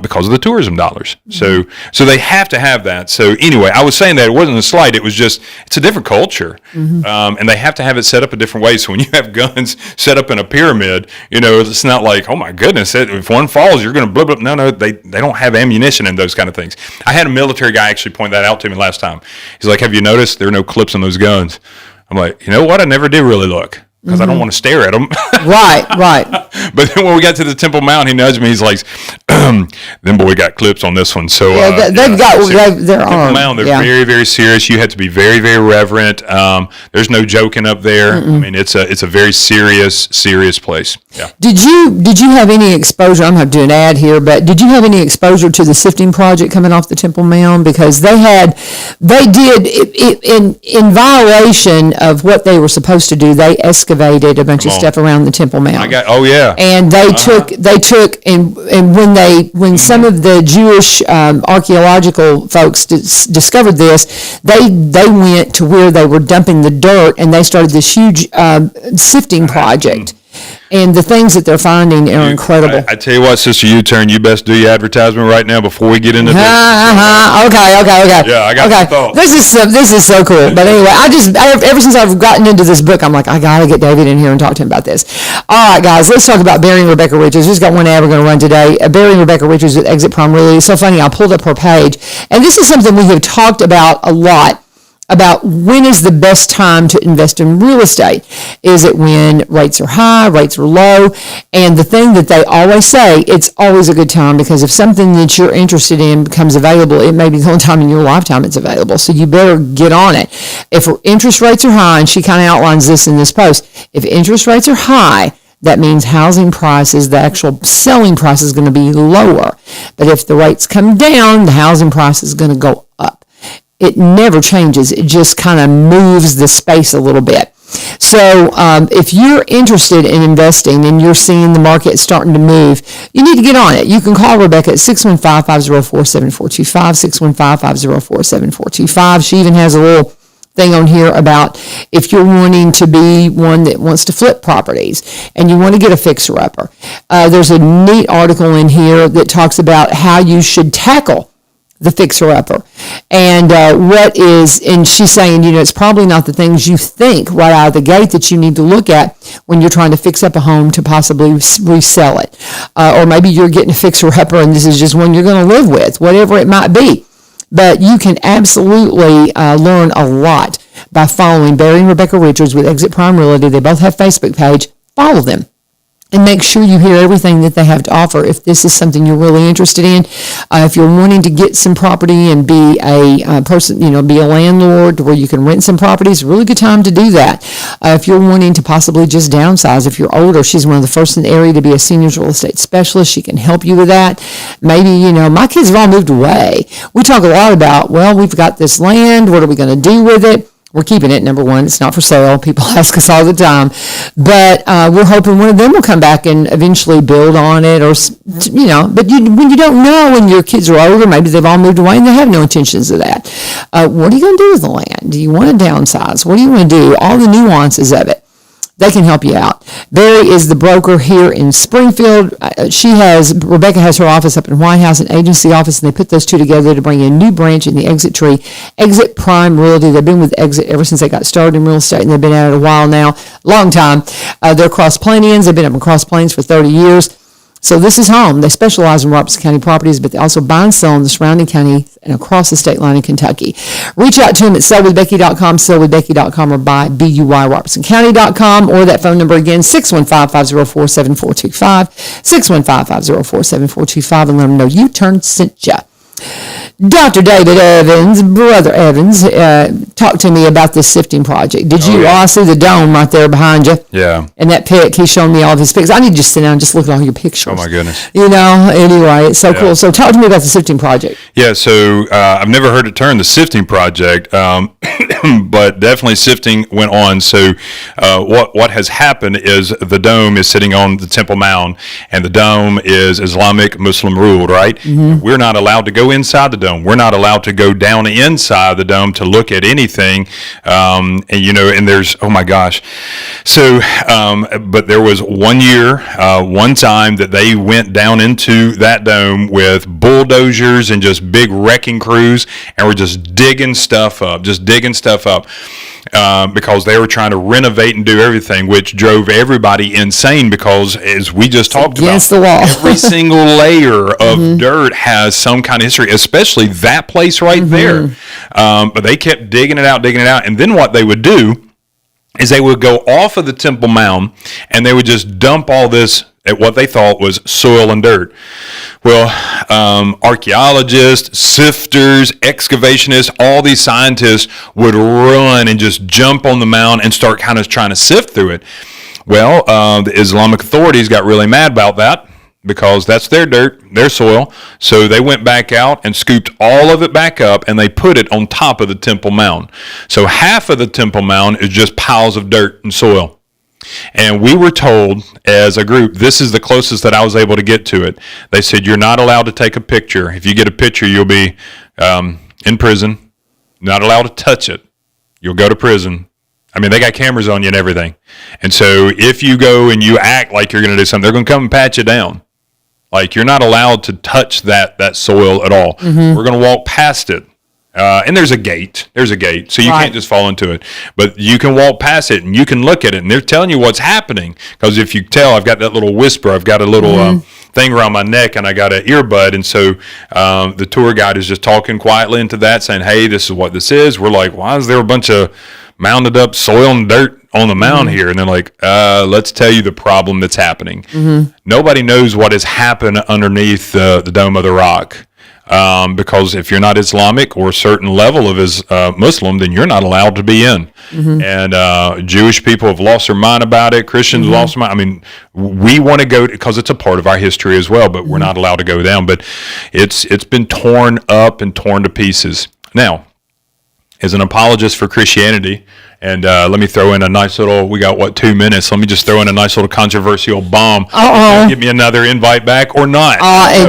because of the tourism dollars. So they have to have that. So anyway, I was saying that it wasn't a slight. It was just, it's a different culture, and they have to have it set up a different way. So when you have guns set up in a pyramid, it's not like, oh my goodness, if one falls, you're going to blah, blah. No, they don't have ammunition and those kind of things. I had a military guy actually point that out to me last time. He's like, have you noticed there are no clips on those guns? I'm like, you know what? I never did really look, because I don't want to stare at them. Right. But then when we got to the Temple Mount, he nudged me. He's like, "Then boy, got clips on this one." So they've got their Temple Mount. They're very, very serious. You have to be very, very reverent. There's no joking up there. I mean, it's a very serious place. Yeah. Did you have any exposure? I'm going to do an ad here, but did you have any exposure to the sifting project coming off the Temple Mount? Because they did in violation of what they were supposed to do. They excavated excavated a bunch of stuff around the Temple Mount. And they took and when some of the Jewish archaeological folks discovered this, they went to where they were dumping the dirt, and they started this huge sifting project. And the things that they're finding are incredible. I tell you what, Sister U-Turn, you best do your advertisement right now before we get into this. Okay. Yeah, I got some thoughts. This is so cool. But anyway, ever since I've gotten into this book, I'm like, I gotta get David in here and talk to him about this. All right, guys, let's talk about Barry and Rebecca Richards. We've just got one ad we're going to run today. Barry and Rebecca Richards with Exit Prime Realty. It's so funny. I pulled up her page, and this is something we have talked about a lot. About when is the best time to invest in real estate. Is it when rates are high, rates are low? And the thing that they always say, it's always a good time, because if something that you're interested in becomes available, it may be the only time in your lifetime it's available. So you better get on it. If interest rates are high, and she kind of outlines this in this post, if interest rates are high, that means housing prices, the actual selling price is going to be lower. But if the rates come down, the housing price is going to go up. It never changes. It just kind of moves the space a little bit. So if you're interested in investing and you're seeing the market starting to move, you need to get on it. You can call Rebecca at 615-504-7425, 615-504-7425. She even has a little thing on here about if you're wanting to be one that wants to flip properties and you want to get a fixer-upper. There's a neat article in here that talks about how you should tackle the fixer-upper. And and she's saying, it's probably not the things you think right out of the gate that you need to look at when you're trying to fix up a home to possibly resell it. Or maybe you're getting a fixer-upper and this is just one you're going to live with, whatever it might be. But you can absolutely learn a lot by following Barry and Rebecca Richards with Exit Prime Realty. They both have a Facebook page. Follow them. And make sure you hear everything that they have to offer if this is something you're really interested in. If you're wanting to get some property and be a person, be a landlord where you can rent some properties, it's a really good time to do that. If you're wanting to possibly just downsize, if you're older, she's one of the first in the area to be a seniors real estate specialist. She can help you with that. Maybe, my kids have all moved away. We talk a lot about, we've got this land. What are we going to do with it? We're keeping it, number one. It's not for sale. People ask us all the time. But we're hoping one of them will come back and eventually build on it. But when you don't know, when your kids are older, maybe they've all moved away and they have no intentions of that. What are you going to do with the land? Do you want to downsize? What do you want to do? All the nuances of it. They can help you out. Barry is the broker here in Springfield. Rebecca has her office up in White House, an agency office, and they put those two together to bring a new branch in the Exit tree, Exit Prime Realty. They've been with Exit ever since they got started in real estate, and they've been at it a while now, long time. They're Cross Plainians. They've been up in Cross Plains for 30 years. So this is home. They specialize in Robertson County properties, but they also buy and sell in the surrounding county and across the state line in Kentucky. Reach out to them at sellwithbecky.com, sellwithbecky.com, or by BUYRobertsonCounty.com, or that phone number again, 615-504-7425, 615-504-7425, and let them know U-Turn sent ya. Dr. David Evans, Brother Evans, talked to me about this sifting project. Did you? I see the dome right there behind you. Yeah. And that pic, he's showing me all of his pics. I need to just sit down and just look at all your pictures. Oh, my goodness. Anyway, it's so cool. So talk to me about the sifting project. Yeah, so I've never heard it termed the sifting project, but definitely sifting went on. So what has happened is the dome is sitting on the Temple Mount, and the dome is Islamic Muslim ruled, right? Mm-hmm. We're not allowed to go inside the dome. We're not allowed to go down inside the dome to look at anything. And there's, oh my gosh. So, but there was one time that they went down into that dome with bulldozers and just big wrecking crews, and were just digging stuff up, because they were trying to renovate and do everything, which drove everybody insane because, as we just talked about, the wall. Every single layer of dirt has some kind of history, especially that place right there. But they kept digging it out, and then what they would do is they would go off of the Temple Mount and they would just dump all this at what they thought was soil and dirt. Well, archaeologists, sifters, excavationists, all these scientists would run and just jump on the mound and start kind of trying to sift through it. Well, the Islamic authorities got really mad about that, because that's their dirt, their soil. So they went back out and scooped all of it back up, and they put it on top of the Temple Mount. So half of the Temple Mount is just piles of dirt and soil. And we were told as a group, this is the closest that I was able to get to it. They said, you're not allowed to take a picture. If you get a picture, you'll be in prison. Not allowed to touch it. You'll go to prison. I mean, they got cameras on you and everything. And so if you go and you act like you're going to do something, they're going to come and pat you down. Like, you're not allowed to touch that soil at all. Mm-hmm. We're going to walk past it. And there's a gate. So you can't just fall into it. But you can walk past it, and you can look at it, and they're telling you what's happening. Because if you tell, I've got that little whisper. I've got a little thing around my neck, and I got an earbud. And so the tour guide is just talking quietly into that, saying, hey, this is what this is. We're like, why is there a bunch of mounded up soil and dirt on the mound here? And they're like, let's tell you the problem that's happening. Nobody knows what has happened underneath the Dome of the Rock. Because if you're not Islamic or a certain level of Muslim, then you're not allowed to be in. And Jewish people have lost their mind about it. Christians have lost their mind. I mean, we want to go because it's a part of our history as well, but we're not allowed to go down. But it's been torn up and torn to pieces. Now, as an apologist for Christianity, and let me throw in a nice little, we got, 2 minutes? Let me just throw in a nice little controversial bomb. Give me another invite back or not.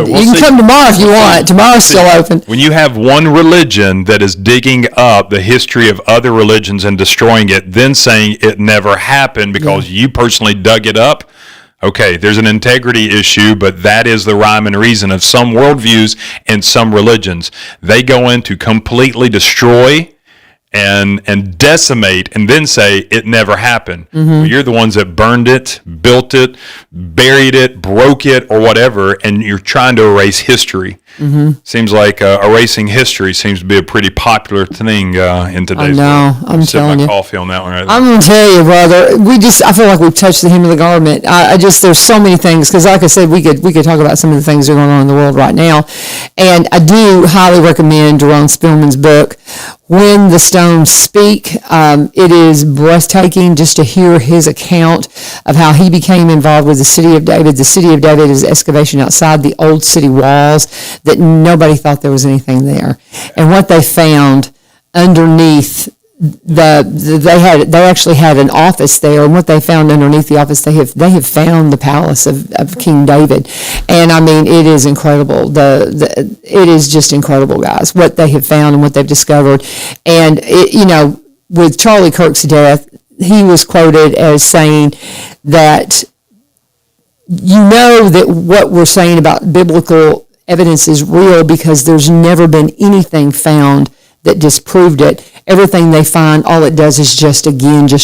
You can come tomorrow if you want. Tomorrow's still open. When you have one religion that is digging up the history of other religions and destroying it, then saying it never happened because you personally dug it up, okay, there's an integrity issue, but that is the rhyme and reason of some worldviews and some religions. They go in to completely destroy and decimate and then say it never happened. Well, you're the ones that burned it, built it, buried it, broke it, or whatever, and you're trying to erase history. Seems like erasing history seems to be a pretty popular thing in today's world. I'm telling you. Coffee on that one right there. I'm going to tell you, brother, I feel like we've touched the hem of the garment. There's so many things, because like I said, we could talk about some of the things that are going on in the world right now. And I do highly recommend Jerome Spillman's book, When the Stones Speak. It is breathtaking just to hear his account of how he became involved with the City of David. The City of David is excavation outside the old city walls that nobody thought there was anything there. And what they found underneath they actually had an office there, and what they found underneath the office, they have found the palace of King David. And I mean, it is incredible. It is just incredible, guys, what they have found and what they've discovered. And with Charlie Kirk's death, he was quoted as saying that that what we're saying about biblical evidence is real because there's never been anything found that disproved it. Everything they find, all it does is just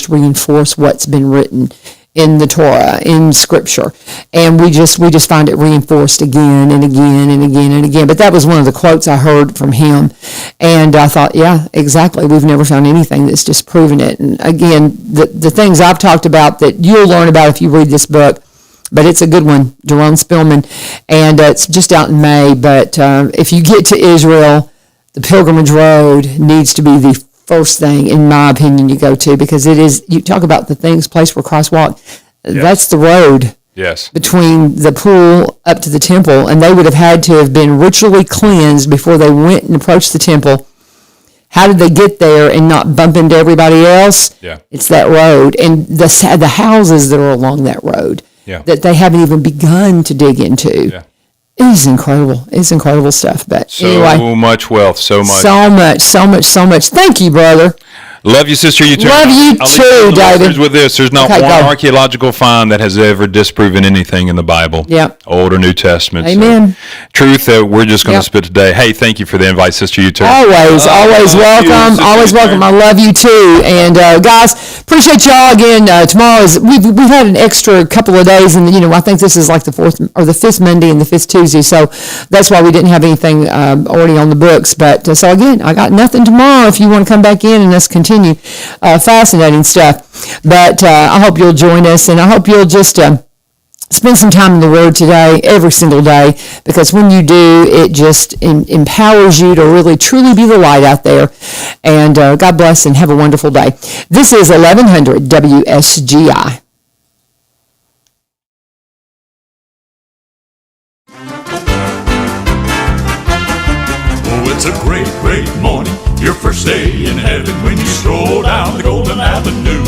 reinforce what's been written in the Torah, in Scripture. And we just find it reinforced again and again and again and again. But that was one of the quotes I heard from him. And I thought, yeah, exactly. We've never found anything that's disproven it. And again, the things I've talked about that you'll learn about if you read this book, but it's a good one, Jerome Spillman. And it's just out in May. But if you get to Israel, the Pilgrimage Road needs to be the first thing, in my opinion, you go to, because it is, you talk about the place where Christ walked. That's the road between the pool up to the temple, and they would have had to have been ritually cleansed before they went and approached the temple. How did they get there and not bump into everybody else? It's that road, and the houses that are along that road that they haven't even begun to dig into. It is incredible. It's incredible stuff. But anyway, much wealth, so much. So much. Thank you, brother. Love you, sister. You too. Love you too, David. With this, there's not one archaeological find that has ever disproven anything in the Bible. Old or New Testament. Amen. So, truth that we're just going to spit today. Hey, thank you for the invite, sister. You too. Always welcome. Always welcome. I love you too. And guys, appreciate y'all again. Tomorrow we've had an extra couple of days, and I think this is like the fourth or the fifth Monday and the fifth Tuesday, so that's why we didn't have anything already on the books. But so again, I got nothing tomorrow. If you want to come back in and let's continue fascinating stuff. But I hope you'll join us, and I hope you'll just spend some time in the Word today, every single day, because when you do, it just empowers you to really, truly be the light out there. And God bless and have a wonderful day. This is 1100 WSGI. Oh, it's a great, great morning. Your first day in heaven when you stroll down the Golden Avenue.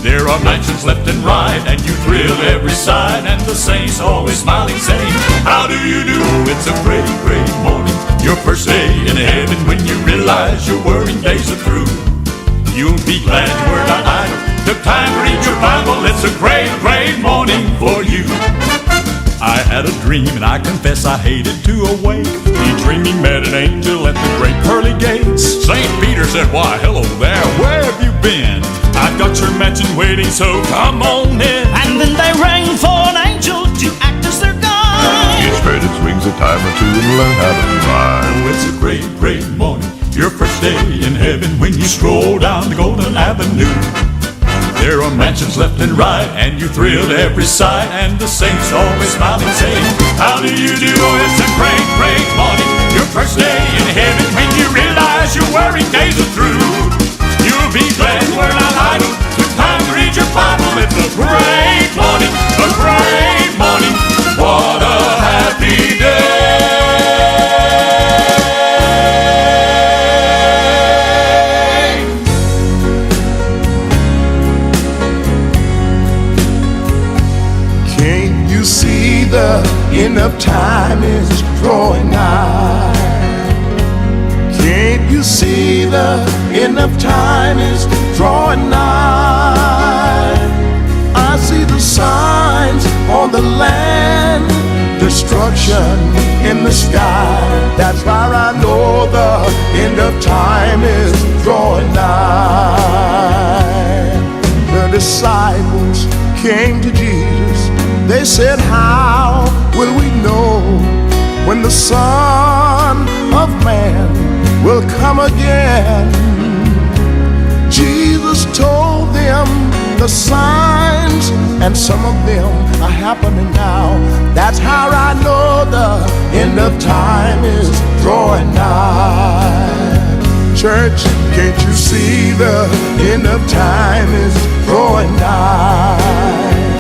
There are mansions left and right, and you thrill every side, and the saints always smiling, saying, how do you do? It's a great, great morning, your first day in heaven, when you realize your worrying days are through. You'll be glad you were not idle, took time to read your Bible. It's a great, great morning for you. I had a dream, and I confess I hated to awake. He dreaming met an angel at the great pearly gates. St. Peter said, why, hello there, where have you been? I've got your mansion waiting, so come on in. And then they rang for an angel to act as their guide. He spread its wings a time or two and learn how to fly. Oh, it's a great, great morning, your first day in heaven, when you stroll down the Golden Avenue. There are mansions left and right, and you thrill every side, and the saints always smiling, saying, how do you do? It's a great, great morning, your first day in heaven, when you realize your worrying days are through. You'll be glad you were not idle, took time to read your Bible. It's a great morning, a great morning. What a happy day. Can't you see the end of time is drawing nigh? Can't you see the end of time is drawing nigh? I see the signs on the land, destruction in the sky. That's why I know the end of time is drawing nigh. The disciples came to Jesus. They said, how will we know when the Son of Man will come again? Jesus told them the signs, and some of them are happening now. That's how I know the end of time is drawing nigh. Church, can't you see the end of time is drawing nigh?